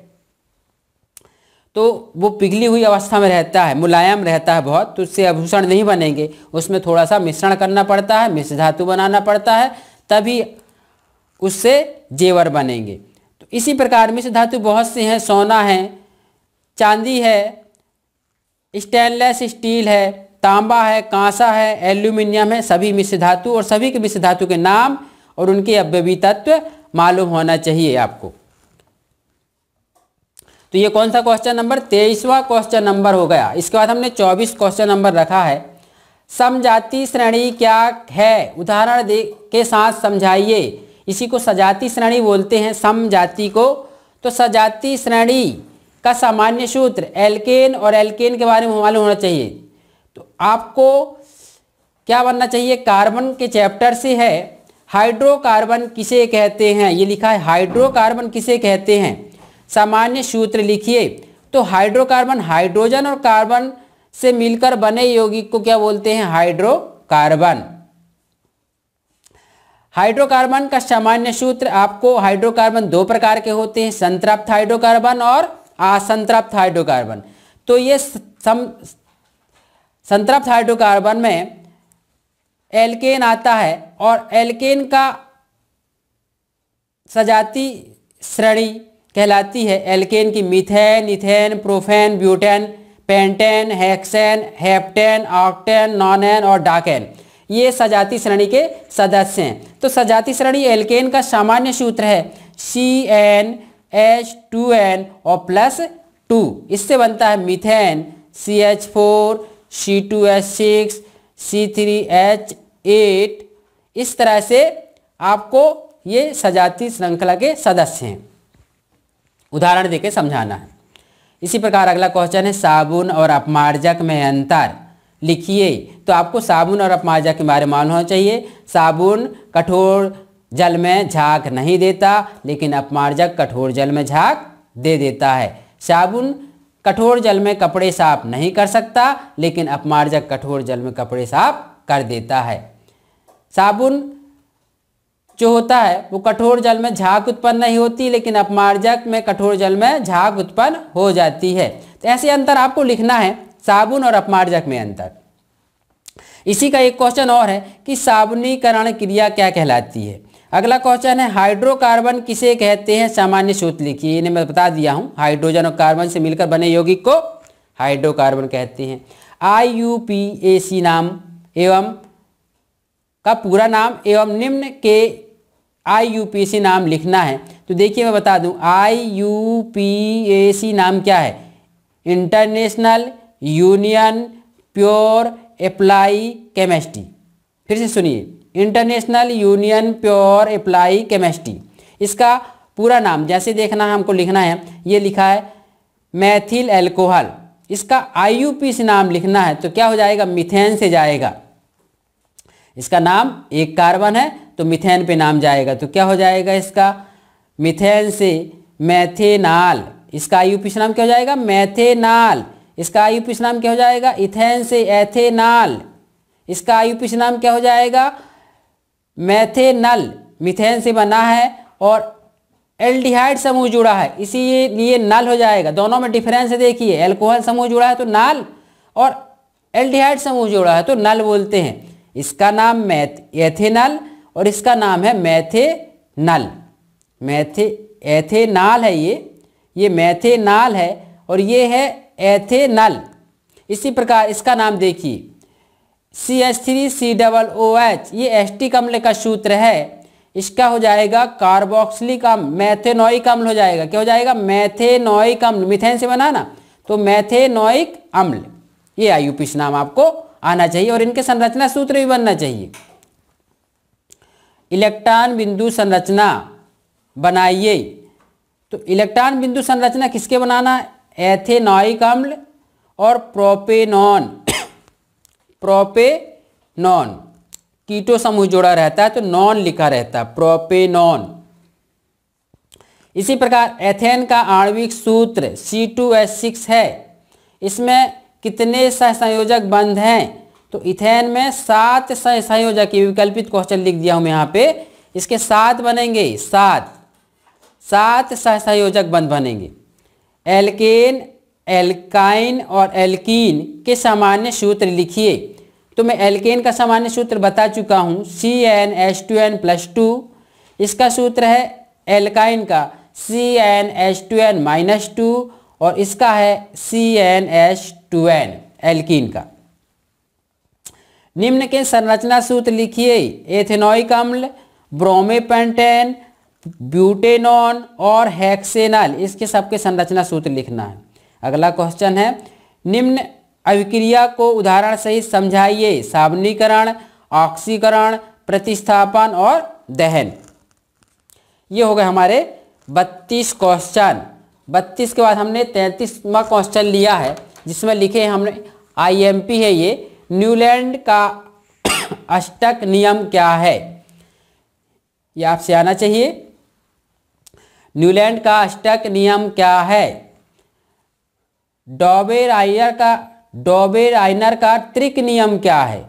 तो वो पिघली हुई अवस्था में रहता है, मुलायम रहता है बहुत, तो उससे आभूषण नहीं बनेंगे, उसमें थोड़ा सा मिश्रण करना पड़ता है, मिश्र धातु बनाना पड़ता है, तभी उससे जेवर बनेंगे। तो इसी प्रकार मिश्र धातु बहुत से हैं, सोना है, चांदी है, स्टेनलेस स्टील है, तांबा है, कांसा है, एल्यूमिनियम है, सभी मिश्र धातु, और सभी के मिश्र धातु के नाम और उनके अवयवी तत्व मालूम होना चाहिए आपको। तो ये कौन सा क्वेश्चन नंबर? 23वां क्वेश्चन नंबर हो गया। इसके बाद हमने 24 क्वेश्चन नंबर रखा है। समजाति श्रेणी क्या है? उदाहरण के साथ समझाइए। इसी को सजाती श्रेणी बोलते हैं, समजाति को। तो सजाती श्रेणी का सामान्य सूत्र, एल्केन और एल्केन के बारे में मालूम होना चाहिए। तो आपको क्या बनना चाहिए, कार्बन के चैप्टर से है हाइड्रोकार्बन किसे कहते हैं, ये लिखा है हाइड्रोकार्बन किसे कहते हैं, सामान्य सूत्र लिखिए। तो हाइड्रोकार्बन हाइड्रोजन और कार्बन से मिलकर बने यौगिक को क्या बोलते हैं, हाइड्रोकार्बन। हाइड्रोकार्बन का सामान्य सूत्र आपको, हाइड्रोकार्बन दो प्रकार के होते हैं, संतृप्त हाइड्रोकार्बन और असंतृप्त हाइड्रोकार्बन। तो ये संतृप्त हाइड्रोकार्बन में एल्केन आता है और एल्केन का सजाती श्रेणी कहलाती है एल्केन की methane, ethane, propane, butane, pentane, hexane, heptane, octane, nonane और डाकेन, ये सजाती श्रेणी के सदस्य हैं। तो सजाती श्रेणी एल्केन का सामान्य सूत्र है CnH2n और +2, इससे बनता है मीथेन CH4, C2H6, C3H8। इस तरह से आपको ये सजाती श्रृंखला के सदस्य हैं, उदाहरण देके समझाना है। इसी प्रकार अगला क्वेश्चन है साबुन और अपमार्जक में अंतर लिखिए। तो आपको साबुन और अपमार्जक के बारे में मालूम होना चाहिए। साबुन कठोर जल में झाग नहीं देता, लेकिन अपमार्जक कठोर जल में झाग दे देता है। साबुन कठोर जल में कपड़े साफ नहीं कर सकता, लेकिन अपमार्जक कठोर जल में कपड़े साफ कर देता है। साबुन जो होता है वो कठोर जल में झाग उत्पन्न नहीं होती, लेकिन अपमार्जक में कठोर जल में झाग उत्पन्न हो जाती है। तो ऐसे अंतर आपको लिखना है, साबुन और अपमार्जक में अंतर। इसी का एक क्वेश्चन और है कि साबुनीकरण क्रिया क्या कहलाती है। अगला क्वेश्चन है हाइड्रोकार्बन किसे कहते हैं, सामान्य सूत्र लिखिए। इन्हें मैं बता दिया हूँ, हाइड्रोजन और कार्बन से मिलकर बने यौगिक को हाइड्रोकार्बन कहते हैं। IUPAC नाम एवं का पूरा नाम एवं निम्न के IUPAC नाम लिखना है। तो देखिए मैं बता दूं, IUPAC नाम क्या है, international union pure apply chemistry. फिर से सुनिए, international union pure apply chemistry, इसका पूरा नाम जैसे देखना हमको लिखना है, ये लिखा है मैथिल एल्कोहल। इसका IUPAC नाम लिखना है तो क्या हो जाएगा, मीथेन से जाएगा। इसका नाम एक कार्बन है तो मीथेन पे नाम जाएगा, तो क्या हो जाएगा इसका, मीथेन से मैथेनाल। इसका IUPAC नाम क्या हो जाएगा, मैथेनाल। इसका IUPAC नाम क्या हो जाएगा, इथेन से एथेनाल। इसका IUPAC नाम क्या हो जाएगा, मैथेनल। मीथेन से बना है और एल्डिहाइड समूह जुड़ा है, इसीलिए नल हो जाएगा। दोनों में डिफरेंस है, देखिए एल्कोहल समूह जुड़ा है तो नाल, और एल्डिहाइड समूह जुड़ा है तो नल बोलते हैं। इसका नाम एथेनल और इसका नाम है मैथेनल। एथेनाल है ये मैथेनाल है और ये है एथेनल। इसी प्रकार इसका नाम देखिए CH3COOH, ये एस्टिक अम्ल का सूत्र है। इसका हो जाएगा कार्बोक्सिलिक अम्ल, मैथेनोइक अम्ल हो जाएगा। क्या हो जाएगा, मैथेनोइक अम्ल। मीथेन से बना ना, तो मैथेनोइक अम्ल। ये IUPAC नाम आपको आना चाहिए और इनके संरचना सूत्र भी बनना चाहिए। इलेक्ट्रॉन बिंदु संरचना बनाइए। तो इलेक्ट्रॉन बिंदु संरचना किसके बनाना है, एथेनोइक अम्ल और प्रोपेनॉन। प्रोपेनॉन कीटो समूह जोड़ा रहता है तो नॉन लिखा रहता है, प्रोपेनॉन। इसी प्रकार एथेन का आणविक सूत्र C2H6 है। इसमें कितने सहसंयोजक बंध हैं, तो इथेन में 7 सहसंयोजक, विकल्पित क्वेश्चन लिख दिया हूं यहाँ पे, इसके 7 बनेंगे, 7 सहसंयोजक बंध बनेंगे। एल्केन, एल्काइन और एल्कीन के सामान्य सूत्र लिखिए। तो मैं एल्केन का सामान्य सूत्र बता चुका हूँ, CnH2n+2। इसका सूत्र है एल्काइन का CnH2n-2 और इसका है CnH2n एल्कीन का। निम्न के संरचना सूत्र लिखिए, एथेनोइक अम्ल, ब्रोमेपेंटेन, ब्यूटेनॉन और हेक्सेनल, इसके सबके संरचना सूत्र लिखना है। अगला क्वेश्चन है, निम्न अभिक्रिया को उदाहरण सहित समझाइए। साबुनीकरण, ऑक्सीकरण, प्रतिस्थापन और दहन। ये हो गए हमारे 32 क्वेश्चन। 32 के बाद हमने 33वां क्वेश्चन लिया है, जिसमें लिखे हैं हमने IMP है ये, न्यूलैंड का अष्टक नियम क्या है? ये आपसे आना चाहिए। न्यूलैंड का अष्टक नियम क्या है? डॉबेराइनर का त्रिक नियम क्या है?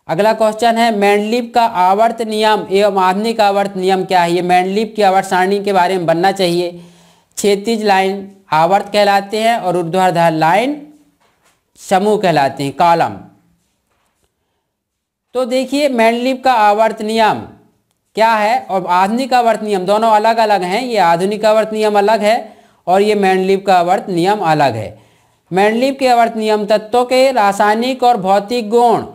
अगला क्वेश्चन है मेंडलीव का आवर्त नियम एवं आधुनिक आवर्त नियम क्या है? ये मेंडलीव की आवर्त सारणी के बारे में बनना चाहिए। क्षैतिज लाइन आवर्त कहलाते हैं और ऊर्ध्वाधर लाइन समूह कहलाते हैं, कॉलम। तो देखिए मेंडलीव का आवर्त नियम क्या है और आधुनिक आवर्त नियम दोनों अलग अलग हैं। ये आधुनिक आवर्त नियम अलग है और ये मेंडलीव का आवर्त नियम अलग है। मेंडलीव के आवर्त नियम तत्वों के रासायनिक और भौतिक गुण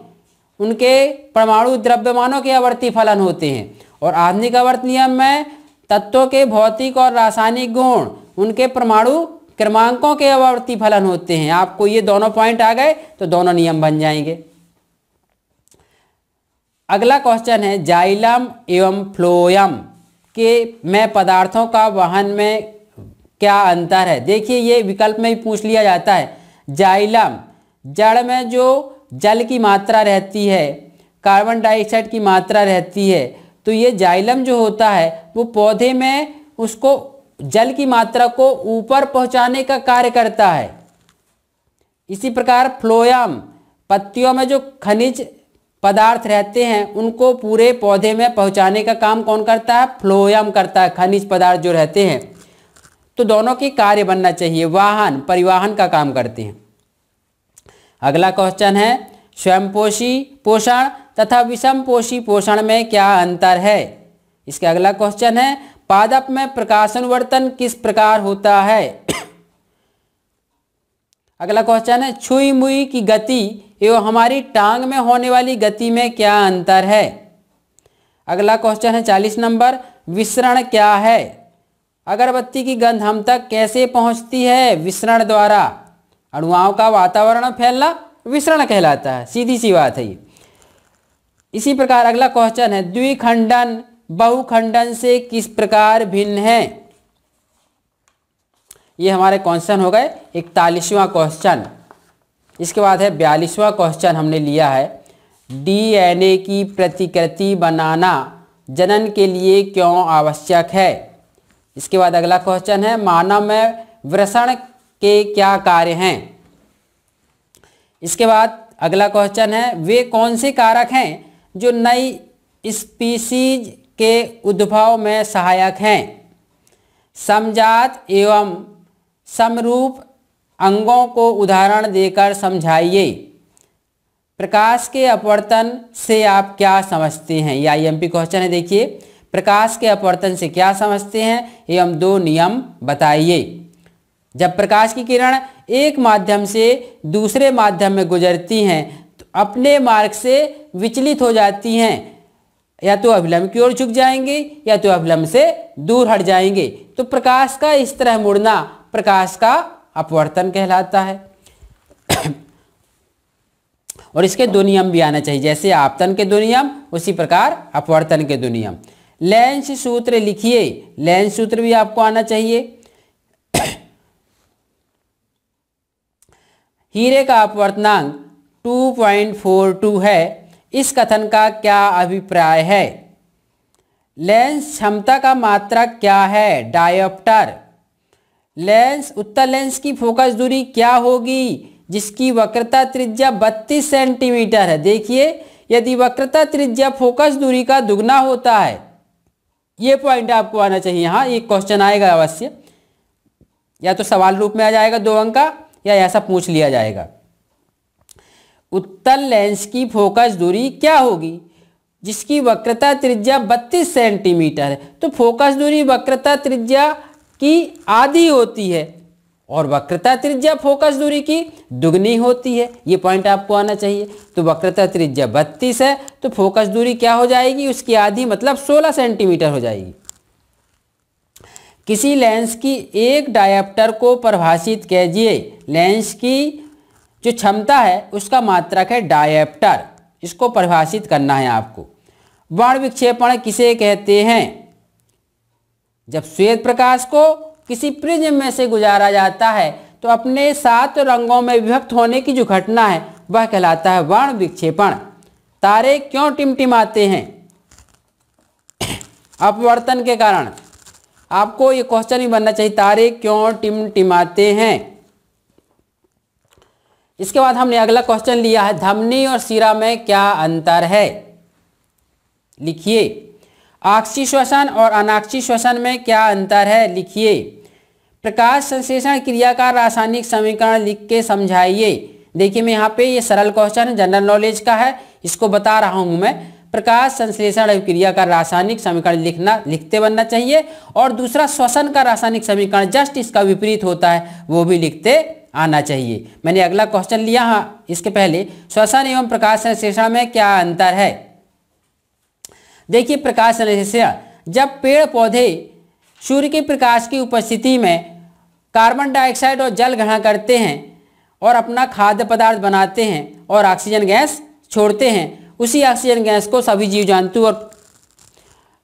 उनके परमाणु द्रव्यमानों के आवर्ती फलन होते हैं, और आधुनिक आवर्त नियम में तत्वों के भौतिक और रासायनिक गुण उनके परमाणु क्रमांकों के आवर्ती फलन होते हैं। आपको ये दोनों पॉइंट आ गए तो दोनों नियम बन जाएंगे। अगला क्वेश्चन है जाइलम एवं फ्लोयम के में पदार्थों का वहन में क्या अंतर है? देखिए ये विकल्प में भी पूछ लिया जाता है। जाइलम जड़ में जो जल की मात्रा रहती है, कार्बन डाइऑक्साइड की मात्रा रहती है, तो ये जाइलम जो होता है वो पौधे में उसको जल की मात्रा को ऊपर पहुंचाने का कार्य करता है। इसी प्रकार फ्लोयम पत्तियों में जो खनिज पदार्थ रहते हैं उनको पूरे पौधे में पहुंचाने का काम कौन करता है? फ्लोयम करता है, खनिज पदार्थ जो रहते हैं। तो दोनों की कार्य बनना चाहिए, वाहन परिवहन का काम करते हैं। अगला क्वेश्चन है स्वयंपोषी पोषण तथा विषमपोषी पोषण में क्या अंतर है? इसके अगला क्वेश्चन है पादप में प्रकाशानुवर्तन किस प्रकार होता है? अगला क्वेश्चन है छुई मुई की गति एवं हमारी टांग में होने वाली गति में क्या अंतर है? अगला क्वेश्चन है 40 नंबर, विसरण क्या है? अगरबत्ती की गंध हम तक कैसे पहुंचती है? विसरण द्वारा। अणुओं का वातावरण में फैलना विसरण कहलाता है, सीधी सी बात है ये। इसी प्रकार अगला क्वेश्चन है द्विखंडन बहुखंडन से किस प्रकार भिन्न है? ये हमारे क्वेश्चन हो गए 41वां क्वेश्चन। इसके बाद है 42वां क्वेश्चन हमने लिया है DNA की प्रतिकृति बनाना जनन के लिए क्यों आवश्यक है? इसके बाद अगला क्वेश्चन है मानव में वृषण के क्या कार्य हैं? इसके बाद अगला क्वेश्चन है वे कौन से कारक हैं जो नई स्पीसीज के उद्भव में सहायक हैं? समजात एवं समरूप अंगों को उदाहरण देकर समझाइए। प्रकाश के अपवर्तन से आप क्या समझते हैं? ये IMP क्वेश्चन है। देखिए प्रकाश के अपवर्तन से क्या समझते हैं एवं दो नियम बताइए। जब प्रकाश की किरण एक माध्यम से दूसरे माध्यम में गुजरती हैं तो अपने मार्ग से विचलित हो जाती हैं, या तो अभिलंब की ओर झुक जाएंगे या तो अभिलंब से दूर हट जाएंगे। तो प्रकाश का इस तरह मुड़ना प्रकाश का अपवर्तन कहलाता है। और इसके दो नियम भी आना चाहिए, जैसे आपतन के दो नियम उसी प्रकार अपवर्तन के दो नियम। लेंस सूत्र लिखिए, लेंस सूत्र भी आपको आना चाहिए। हीरे का अपवर्तनांक 2.42 है, इस कथन का क्या अभिप्राय है? लेंस क्षमता का मात्रक क्या है? डायोप्टर। लेंस उत्तल लेंस की फोकस दूरी क्या होगी जिसकी वक्रता त्रिज्या 32 सेंटीमीटर है? देखिए यदि वक्रता त्रिज्या फोकस दूरी का दुगना होता है, ये पॉइंट आपको आना चाहिए। हाँ ये क्वेश्चन आएगा अवश्य, या तो सवाल रूप में आ जाएगा 2 अंक का, या ऐसा पूछ लिया जाएगा। उत्तल लेंस की फोकस दूरी क्या होगी जिसकी वक्रता त्रिज्या 32 सेंटीमीटर है? तो फोकस दूरी वक्रता त्रिज्या की आधी होती है और वक्रता त्रिज्या फोकस दूरी की दुगनी होती है। ये पॉइंट आपको आना चाहिए। तो वक्रता त्रिज्या 32 है तो फोकस दूरी क्या हो जाएगी? उसकी आधी मतलब 16 सेंटीमीटर हो जाएगी। किसी लेंस की एक डायोप्टर को परिभाषित कीजिए। लेंस की जो क्षमता है उसका मात्रक है डायोप्टर, इसको परिभाषित करना है आपको। वर्ण विक्षेपण किसे कहते हैं? जब श्वेत प्रकाश को किसी प्रिज्म में से गुजारा जाता है तो अपने 7 रंगों में विभक्त होने की जो घटना है वह कहलाता है वर्ण विक्षेपण। तारे क्यों टिमटिमाते हैं? अपवर्तन के कारण। आपको ये क्वेश्चन ही बनना चाहिए, तारे क्यों टिमटिमाते हैं। इसके बाद हमने अगला क्वेश्चन लिया है, धमनी और शिरा में क्या अंतर है? लिखिए। आक्षी श्वसन और अनाक्षी श्वसन में क्या अंतर है? लिखिए। प्रकाश संश्लेषण क्रिया का रासायनिक समीकरण लिख के समझाइए। देखिए मैं यहाँ पे ये सरल क्वेश्चन जनरल नॉलेज का है, इसको बता रहा हूँ मैं। प्रकाश संश्लेषण अभिक्रिया का रासायनिक समीकरण लिखते बनना चाहिए, और दूसरा श्वसन का रासायनिक समीकरण जस्ट इसका विपरीत होता है, वो भी लिखते आना चाहिए। मैंने अगला क्वेश्चन लिया, हाँ इसके पहले, श्वसन एवं प्रकाश संश्लेषण में क्या अंतर है? देखिए प्रकाश संश्लेषण, जब पेड़ पौधे सूर्य के प्रकाश की उपस्थिति में कार्बन डाइऑक्साइड और जल ग्रहण करते हैं और अपना खाद्य पदार्थ बनाते हैं और ऑक्सीजन गैस छोड़ते हैं, उसी ऑक्सीजन गैस को सभी जीव जंतु और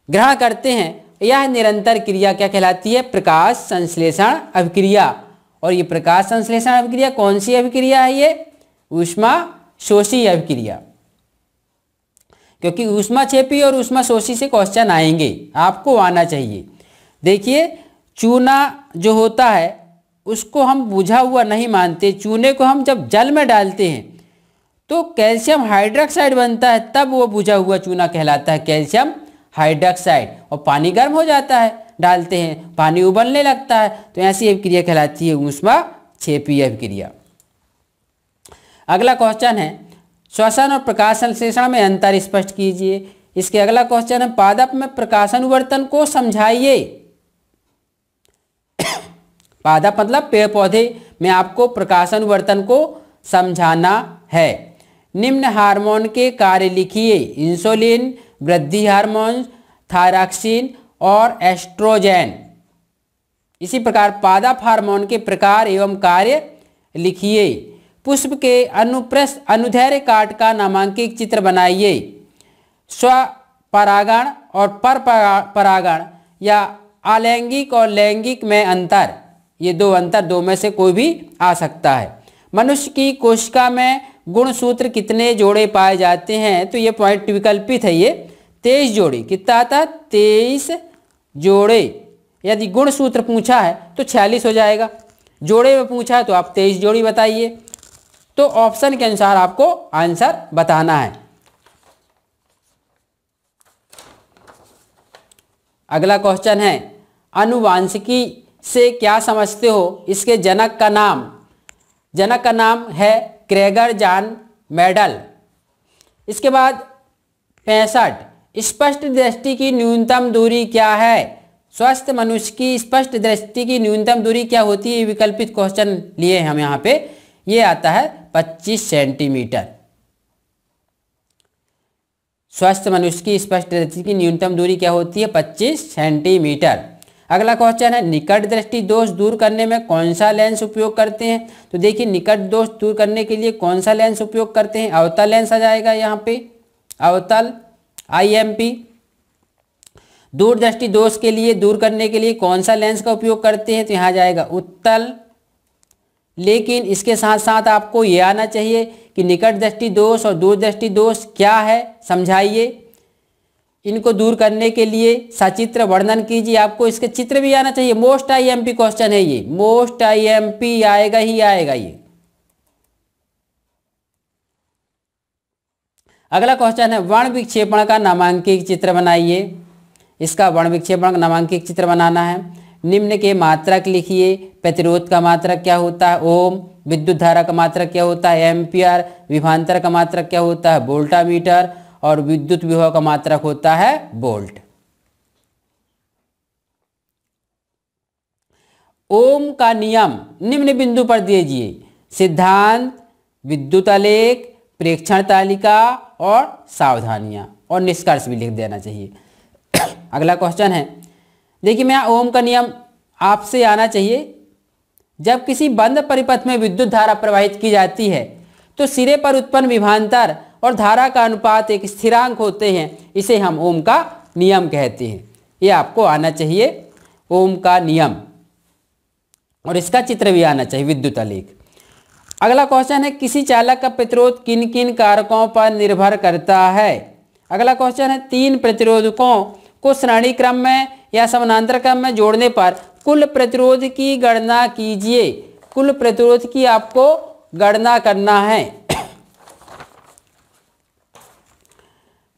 ग्रहण करते हैं। यह निरंतर क्रिया क्या कहलाती है? प्रकाश संश्लेषण अभिक्रिया। और ये प्रकाश संश्लेषण अभिक्रिया कौन सी अभिक्रिया है? ये ऊष्मा शोषी अभिक्रिया, क्योंकि ऊष्मा छेपी और ऊष्मा शोषी से क्वेश्चन आएंगे, आपको आना चाहिए। देखिए चूना जो होता है उसको हम बुझा हुआ नहीं मानते, चूने को हम जब जल में डालते हैं तो कैल्शियम हाइड्रोक्साइड बनता है, तब वो बुझा हुआ चूना कहलाता है कैल्शियम हाइड्रोक्साइड। और पानी गर्म हो जाता है, डालते हैं पानी उबलने लगता है, तो ऐसी अभिक्रिया कहलाती है ऊष्मा छेपी अभिक्रिया। अगला क्वेश्चन है, श्वसन और प्रकाश संश्लेषण में अंतर स्पष्ट कीजिए। इसके अगला क्वेश्चन है, पादप में प्रकाश अनुवर्तन को समझाइए। पादप मतलब पेड़ पौधे में आपको प्रकाश अनुवर्तन को समझाना है। निम्न हार्मोन के कार्य लिखिए। इंसुलिन, वृद्धि हार्मोन, थायरॉक्सिन और एस्ट्रोजेन। इसी प्रकार पादप हार्मोन के प्रकार एवं कार्य लिखिए। पुष्प के अनुप्रस्थ अनुदैर्घ्य काट का नामांकित चित्र बनाइए। स्वपरागण और पर परागण या अलैंगिक और लैंगिक में अंतर, ये दो अंतर, दो में से कोई भी आ सकता है। मनुष्य की कोशिका में गुणसूत्र कितने जोड़े पाए जाते हैं? तो ये पॉइंट विकल्पित है, ये 23 जोड़े। कितना आता है? 23 जोड़े। यदि गुणसूत्र पूछा है तो 46 हो जाएगा, जोड़े में पूछा है तो आप 23 जोड़ी बताइए। तो ऑप्शन के अनुसार आपको आंसर बताना है। अगला क्वेश्चन है, आनुवांशिकी से क्या समझते हो? इसके जनक का नाम है क्रेगर जॉन मेंडल। इसके बाद 65, स्पष्ट दृष्टि की न्यूनतम दूरी क्या है? स्वस्थ मनुष्य की स्पष्ट दृष्टि की न्यूनतम दूरी क्या होती है? विकल्पित क्वेश्चन लिए हम यहाँ पे, ये आता है 25 सेंटीमीटर। स्वस्थ मनुष्य की स्पष्ट दृष्टि की न्यूनतम दूरी क्या होती है? 25 सेंटीमीटर। अगला क्वेश्चन है, निकट दृष्टि दोष दूर करने में कौन सा लेंस उपयोग करते हैं? तो देखिए निकट दोष दूर करने के लिए कौन सा लेंस उपयोग करते हैं? अवतल लेंस आ जाएगा यहाँ पे, अवतल IMP। दूर दृष्टि दोष के लिए दूर करने के लिए कौन सा लेंस का उपयोग करते हैं? तो यहाँ जाएगा उत्तल। लेकिन इसके साथ साथ आपको ये आना चाहिए कि निकट दृष्टि दोष और दूर दृष्टि दोष क्या है, समझाइए। इनको दूर करने के लिए सचित्र वर्णन कीजिए। आपको इसके चित्र भी आना चाहिए। मोस्ट IMP क्वेश्चन है ये, मोस्ट IMP आएगा ही आएगा ये। अगला क्वेश्चन है, वर्ण विक्षेपण का नामांकित चित्र बनाइए। इसका वर्ण विक्षेपण का नामांकित चित्र बनाना है। निम्न के मात्रक लिखिए। प्रतिरोध का मात्रक क्या होता है? ओम। विद्युत धारा का मात्रक क्या होता है? एम्पियर। विभवांतर का मात्रक क्या होता है? वोल्टामीटर। और विद्युत विभव का मात्रक होता है वोल्ट। ओम का नियम निम्न बिंदु पर दीजिए। सिद्धांत, विद्युत आलेख, प्रेक्षण तालिका और सावधानियां, और निष्कर्ष भी लिख देना चाहिए। अगला क्वेश्चन है, देखिए मैं ओम का नियम आपसे आना चाहिए। जब किसी बंद परिपथ में विद्युत धारा प्रवाहित की जाती है तो सिरे पर उत्पन्न विभवांतर और धारा का अनुपात एक स्थिरांक होते हैं, इसे हम ओम का नियम कहते हैं। ये आपको आना चाहिए, ओम का नियम। और इसका चित्र भी आना चाहिए, विद्युत आलेख। अगला क्वेश्चन है, किसी चालक का प्रतिरोध किन किन कारकों पर निर्भर करता है। अगला क्वेश्चन है, तीन प्रतिरोधकों को श्रेणी क्रम में या समानांतर क्रम में जोड़ने पर कुल प्रतिरोध की गणना कीजिए। कुल प्रतिरोध की आपको गणना करना है।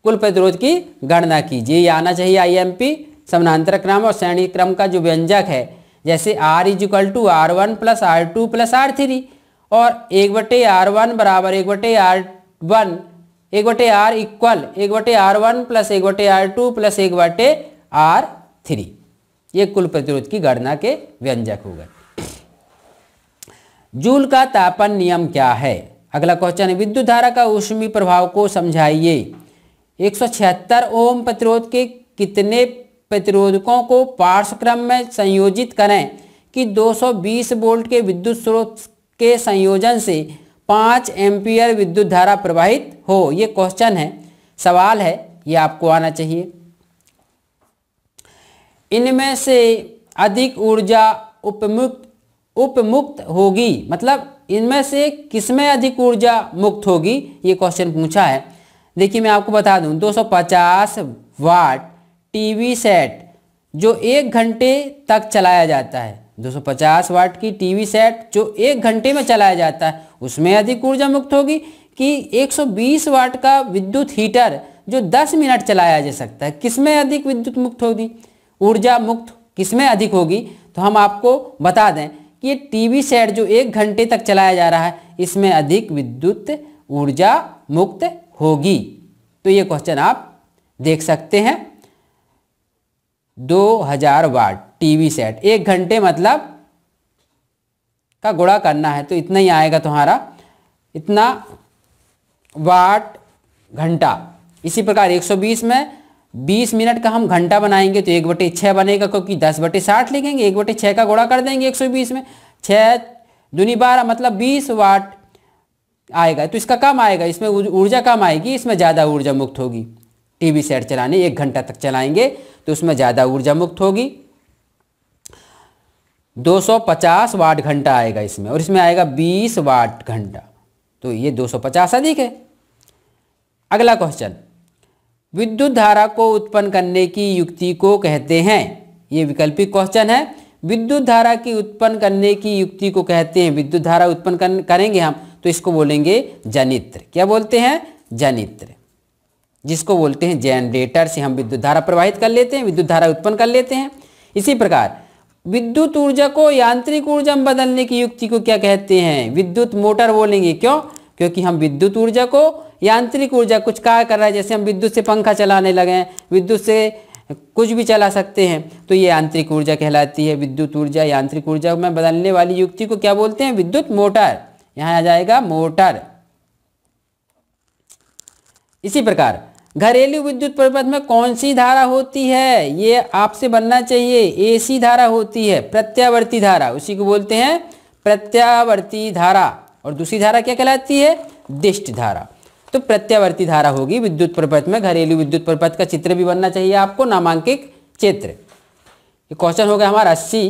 कुल प्रतिरोध की गणना कीजिए, ये आना चाहिए आईएमपी। समानांतर क्रम और श्रेणी क्रम का जो व्यंजक है, जैसे R = R1 + R2 + R3 और 1/R1 बराबर 1/R1 1/R equal 1/R1 + 1/R2 + 1/R3। ये कुल प्रतिरोध की गणना के व्यंजक हो गए। जूल का तापन नियम क्या है। अगला क्वेश्चन है, विद्युत धारा का ऊष्मीय प्रभाव को समझाइए। 176 ओम प्रतिरोध के कितने प्रतिरोधकों को पार्श्व क्रम में संयोजित करें कि 220 वोल्ट के विद्युत स्रोत के संयोजन से 5 एम्पीयर विद्युत धारा प्रवाहित हो। ये क्वेश्चन है, सवाल है, ये आपको आना चाहिए। इनमें से अधिक ऊर्जा उपमुक्त होगी, मतलब इनमें से किसमें अधिक ऊर्जा मुक्त होगी, ये क्वेश्चन पूछा है। देखिए मैं आपको बता दूं, 250 वाट टीवी सेट जो 1 घंटे तक चलाया जाता है, 250 वाट की टीवी सेट जो 1 घंटे में चलाया जाता है, उसमें अधिक ऊर्जा मुक्त होगी कि 120 वाट का विद्युत हीटर जो 10 मिनट चलाया जा सकता है, किसमें अधिक विद्युत मुक्त होगी, ऊर्जा मुक्त किसमें अधिक होगी। तो हम आपको बता दें कि ये टीवी सेट जो 1 घंटे तक चलाया जा रहा है, इसमें अधिक विद्युत ऊर्जा मुक्त होगी। तो ये क्वेश्चन आप देख सकते हैं। 2000 वाट टीवी सेट 1 घंटे मतलब का गुणा करना है, तो इतना ही आएगा तुम्हारा, इतना वाट घंटा। इसी प्रकार 120 में 20 मिनट का हम घंटा बनाएंगे तो 1/6 बनेगा, क्योंकि 10/60 लिखेंगे, 1/6 का गुणा कर देंगे 120 में, 6 दूनी 12 मतलब 20 वाट आएगा। तो इसका कम आएगा, इसमें ऊर्जा कम आएगी, इसमें ज़्यादा ऊर्जा मुक्त होगी। टीवी सेट चलाने 1 घंटा तक चलाएंगे तो उसमें ज़्यादा ऊर्जा मुक्त होगी। 250 वाट घंटा आएगा इसमें, और इसमें आएगा 20 वाट घंटा, तो ये 250 अधिक है। अगला क्वेश्चन, विद्युत धारा को उत्पन्न करने की युक्ति को कहते हैं। ये वैकल्पिक क्वेश्चन है। विद्युत धारा की उत्पन्न करने की युक्ति को कहते हैं। विद्युत धारा उत्पन्न करेंगे हम तो इसको बोलेंगे जनित्र। क्या बोलते हैं? जनित्र, जिसको बोलते हैं जनरेटर से हम विद्युत धारा प्रवाहित कर लेते हैं, विद्युत धारा उत्पन्न कर लेते हैं। इसी प्रकार विद्युत ऊर्जा को यांत्रिक ऊर्जा में बदलने की युक्ति को क्या कहते हैं? विद्युत मोटर बोलेंगे। क्यों? क्योंकि हम विद्युत ऊर्जा को यांत्रिक ऊर्जा, कुछ कार्य कर रहा है, जैसे हम विद्युत से पंखा चलाने लगे हैं, विद्युत से कुछ भी चला सकते हैं, तो ये यांत्रिक ऊर्जा कहलाती है। विद्युत ऊर्जा यांत्रिक ऊर्जा में बदलने वाली युक्ति को क्या बोलते हैं? विद्युत मोटर। यहाँ आ जाएगा मोटर। इसी प्रकार घरेलू विद्युत परिपथ में कौन सी धारा होती है? ये आपसे बनना चाहिए। एसी धारा होती है, प्रत्यावर्ती धारा, उसी को बोलते हैं प्रत्यावर्ती धारा। और दूसरी धारा क्या कहलाती है? दिष्ट धारा। तो प्रत्यावर्ती धारा होगी विद्युत परिपथ में। घरेलू विद्युत परिपथ का चित्र भी बनना चाहिए आपको, नामांकित चित्र। ये क्वेश्चन हो गया हमारा 80।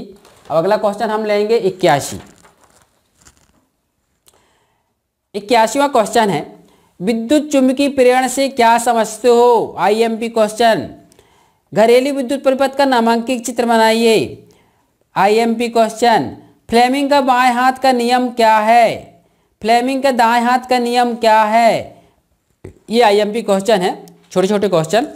अब अगला क्वेश्चन हम लेंगे 81। 81वां क्वेश्चन है, विद्युत चुंबकीय प्रेरण से क्या समझते हो? IMP question. घरेलू विद्युत परिपथ का नामांकित चित्र बनाइए। आईएमपी क्वेश्चन, फ्लेमिंग का बाएं हाथ का नियम क्या है? फ्लेमिंग का दाएं हाथ का नियम क्या है? ये आईएमपी क्वेश्चन है, छोटे छोटे क्वेश्चन।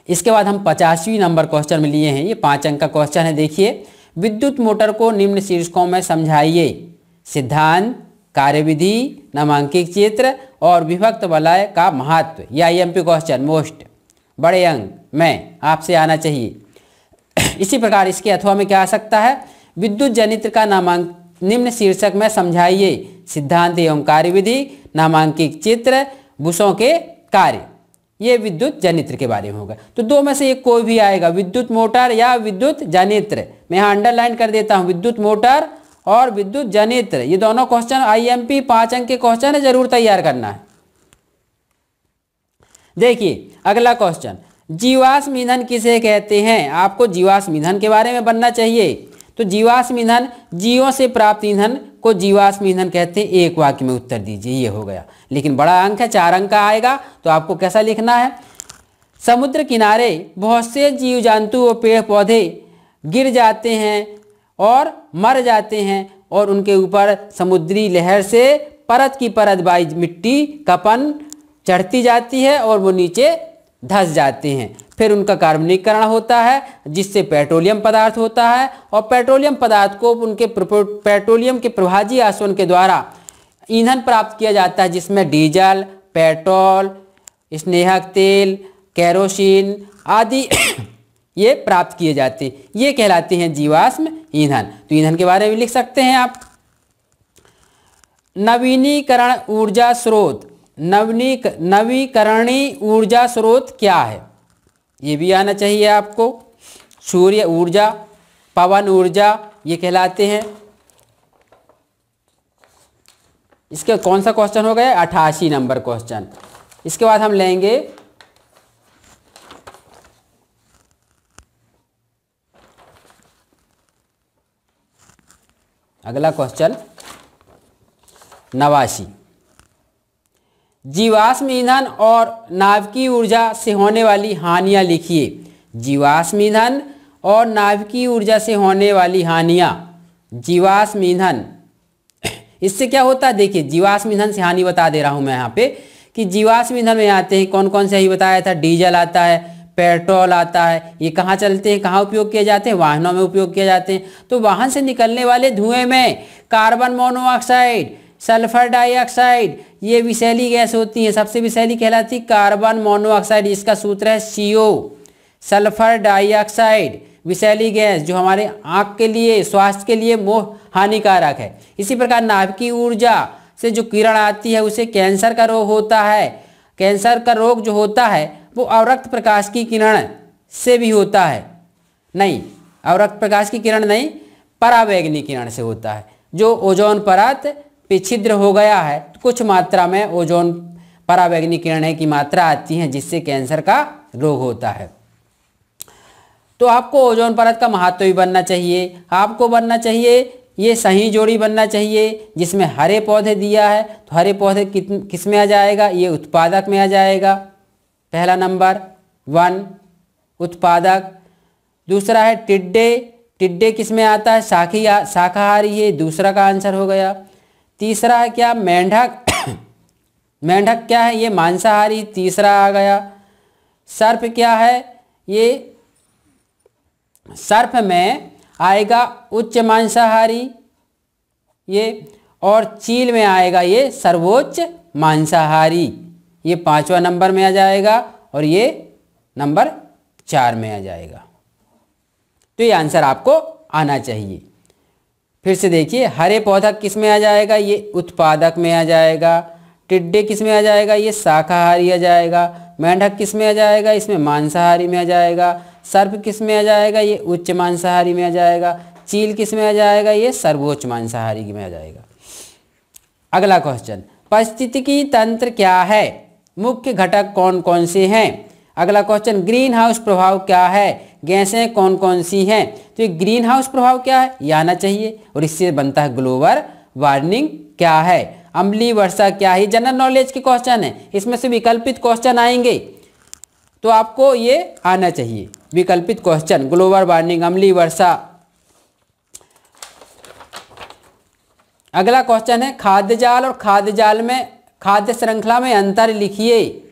इसके बाद हम 85 नंबर क्वेश्चन में लिए हैं। ये 5 अंक का क्वेश्चन है। देखिए, विद्युत मोटर को निम्न शीर्षकों में समझाइए। सिद्धांत, कार्यविधि, नामांकित चित्र और विभक्त वलय का महत्व। ये आईएमपी क्वेश्चन मोस्ट बड़े अंक में आपसे आना चाहिए। इसी प्रकार इसके अथवा में क्या आ सकता है? विद्युत जनित्र का नामांक निम्न शीर्षक में समझाइए। सिद्धांत एवं कार्यविधि, नामांकित चित्र, बुशों के कार्य। ये विद्युत जनित्र के बारे में होगा। तो दो में से एक कोई भी आएगा, विद्युत मोटर या विद्युत जनित्र। मैं यहाँ अंडरलाइन कर देता हूँ, विद्युत मोटर और विद्युत जनित्र। ये दोनों क्वेश्चन आईएमपी 5 अंक के क्वेश्चन है, जरूर तैयार करना है। देखिए अगला क्वेश्चन, जीवाश्म ईंधन किसे कहते हैं? आपको जीवाश्म ईंधन के बारे में बनना चाहिए। तो जीवाश्म ईंधन, जीवों से प्राप्त ईंधन को जीवाश्म ईंधन कहते हैं। एक वाक्य में उत्तर दीजिए, ये हो गया। लेकिन बड़ा अंक है, 4 अंक का आएगा। तो आपको कैसा लिखना है, समुद्र किनारे बहुत से जीव जंतु और पेड़ पौधे गिर जाते हैं और मर जाते हैं और उनके ऊपर समुद्री लहर से परत की परत बाई मिट्टी कपन चढ़ती जाती है और वो नीचे धंस जाते हैं। फिर उनका कार्बनीकरण होता है जिससे पेट्रोलियम पदार्थ होता है और पेट्रोलियम पदार्थ को उनके पेट्रोलियम के प्रभाजी आसवन के द्वारा ईंधन प्राप्त किया जाता है, जिसमें डीजल, पेट्रोल, स्नेहक तेल, केरोसिन आदि ये प्राप्त किए जाते हैं। ये कहलाते हैं जीवाश्म ईंधन। तो ईंधन के बारे में लिख सकते हैं आप, नवीनीकरण ऊर्जा स्रोत। नवीकरणीय ऊर्जा स्रोत क्या है, ये भी आना चाहिए आपको। सूर्य ऊर्जा, पवन ऊर्जा ये कहलाते हैं। इसके कौन सा क्वेश्चन हो गया, 88 नंबर क्वेश्चन। इसके बाद हम लेंगे अगला क्वेश्चन 89। जीवाश्म ईंधन और नाभिकीय ऊर्जा से होने वाली हानियां लिखिए। जीवाश्म ईंधन और नाभिकीय ऊर्जा से होने वाली हानियां। जीवाश्म ईंधन, इससे क्या होता है, देखिए जीवाश्म ईंधन से हानि बता दे रहा हूं मैं यहाँ पे कि जीवाश्म ईंधन में आते हैं कौन कौन से, ही बताया था, डीजल आता है, पेट्रोल आता है। ये कहाँ चलते हैं, कहाँ उपयोग किए जाते हैं, वाहनों में उपयोग किए जाते हैं। तो वाहन से निकलने वाले धुएं में कार्बन मोनोऑक्साइड, सल्फर डाइऑक्साइड ये विषैली गैस होती है। सबसे विषैली कहलाती कार्बन मोनोऑक्साइड, इसका सूत्र है CO। सल्फर डाइऑक्साइड विषैली गैस जो हमारे आँख के लिए, स्वास्थ्य के लिए हानिकारक है। इसी प्रकार नाभिकीय ऊर्जा से जो किरण आती है उसे कैंसर का रोग होता है। कैंसर का रोग जो होता है वो अवरक्त प्रकाश की किरण से भी होता है, नहीं अवरक्त प्रकाश की किरण नहीं, परावैंगनी किरण से होता है। जो ओजोन परत पे छिद्र हो गया है तो कुछ मात्रा में ओजोन परावैंगनी किरणें की मात्रा आती है जिससे कैंसर का रोग होता है। तो आपको ओजोन परत का महत्व भी बनना चाहिए। आपको बनना चाहिए ये सही जोड़ी बनना चाहिए जिसमें हरे पौधे दिया है। तो हरे पौधे किस में आ जाएगा, ये उत्पादक में आ जाएगा। पहला नंबर 1 उत्पादक। दूसरा है टिड्डे, टिड्डे किस में आता है, शाकाहारी है, दूसरा का आंसर हो गया। तीसरा है क्या, मेंढक, मेंढक क्या है, ये मांसाहारी, तीसरा आ गया। सर्प क्या है, ये सर्प में आएगा उच्च मांसाहारी ये, और चील में आएगा ये सर्वोच्च मांसाहारी, ये 5वां नंबर में आ जाएगा और ये नंबर 4 में आ जाएगा। तो ये आंसर आपको आना चाहिए। फिर से देखिए, हरे पौधा किस में आ जाएगा, ये उत्पादक में आ जाएगा। टिड्डे किस में आ जाएगा, ये शाकाहारी आ जाएगा। मेंढक किस में आ जाएगा, इसमें मांसाहारी में आ जाएगा। सर्प किस में आ जाएगा, ये उच्च मांसाहारी में आ जाएगा। चील किस में आ जाएगा, ये सर्वोच्च मांसाहारी में आ जाएगा। अगला क्वेश्चन, पारिस्थितिकी तंत्र क्या है, मुख्य घटक कौन कौन से हैं। अगला क्वेश्चन, ग्रीन हाउस प्रभाव क्या है, गैसें कौन कौन सी हैं। तो ये ग्रीन हाउस प्रभाव क्या है ये आना चाहिए और इससे बनता है ग्लोबल वार्मिंग क्या है। अम्लीय वर्षा क्या है, जनरल नॉलेज के क्वेश्चन है, इसमें से विकल्पित क्वेश्चन आएंगे तो आपको ये आना चाहिए। विकल्पित क्वेश्चन, ग्लोबल वार्मिंग, अम्लीय वर्षा। अगला क्वेश्चन है खाद्य जाल और खाद्य जाल में, खाद्य श्रृंखला में अंतर लिखिए।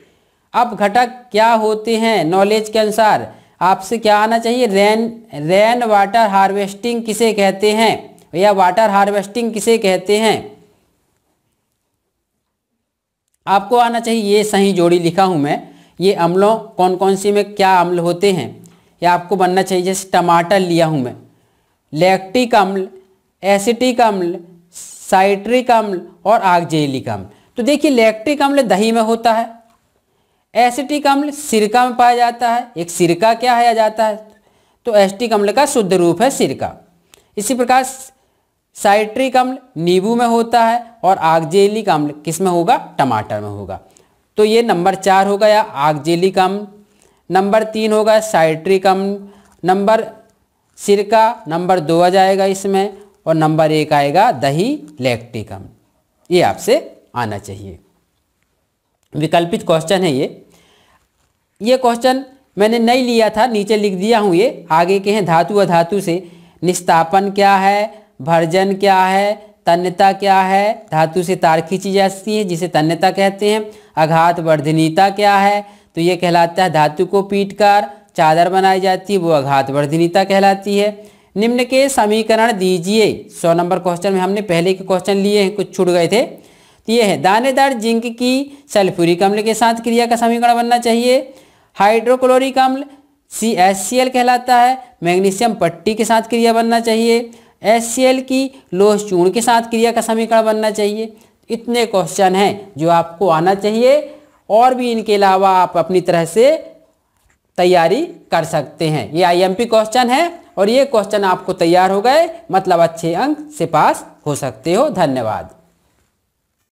अब घटक क्या होते हैं नॉलेज के अनुसार, आपसे क्या आना चाहिए, रेन वाटर हार्वेस्टिंग किसे कहते हैं या वाटर हार्वेस्टिंग किसे कहते हैं। आपको आना चाहिए, ये सही जोड़ी लिखा हूं मैं। ये अम्लों कौन कौन सी में क्या अम्ल होते हैं या आपको बनना चाहिए। जैसे टमाटर लिया हूं मैं, लैक्टिक अम्ल, एसिटिक अम्ल, साइट्रिक अम्ल और ऑक्जेलिक अम्ल। तो देखिए लैक्टिक अम्ल दही में होता है, एसिटिक अम्ल सिरका में पाया जाता है। एक सिरका क्या है आ जाता है, तो एसिटिक अम्ल का शुद्ध रूप है सिरका। इसी प्रकार साइट्रिक अम्ल नींबू में होता है और ऑक्जेलिक अम्ल किस में होगा, टमाटर में होगा। तो ये नंबर 4 हो गया ऑक्जेलिक अम्ल, नंबर 3 होगा साइट्रिक अम्ल, नंबर सिरका नंबर 2 आ जाएगा इसमें, और नंबर 1 आएगा दही लैक्टिक अम्ल। ये आपसे आना चाहिए। विकल्पित क्वेश्चन है ये क्वेश्चन मैंने नहीं लिया था, नीचे लिख दिया हूँ। ये आगे के हैं धातु अधातु से। निस्तापन क्या है, भर्जन क्या है, तन्यता क्या है, धातु से तार खींची जाती है जिसे तन्यता कहते हैं। आघात वर्धनीयता क्या है, तो ये कहलाता है धातु को पीटकर चादर बनाई जाती है, वो आघात वर्धनीयता कहलाती है। निम्न के समीकरण दीजिए। 100 नंबर क्वेश्चन में हमने पहले के क्वेश्चन लिए हैं, कुछ छूट गए थे। तो ये है दानेदार जिंक की सल्फ्यूरिक अम्ल के साथ क्रिया का समीकरण बनना चाहिए। हाइड्रोक्लोरिक अम्ल HCl कहलाता है, मैग्नीशियम पट्टी के साथ क्रिया बनना चाहिए। HCl की लोह चूर्ण के साथ क्रिया का समीकरण बनना चाहिए। इतने क्वेश्चन हैं जो आपको आना चाहिए, और भी इनके अलावा आप अपनी तरह से तैयारी कर सकते हैं। ये IMP क्वेश्चन है, और ये क्वेश्चन आपको तैयार हो गए मतलब अच्छे अंक से पास हो सकते हो। धन्यवाद।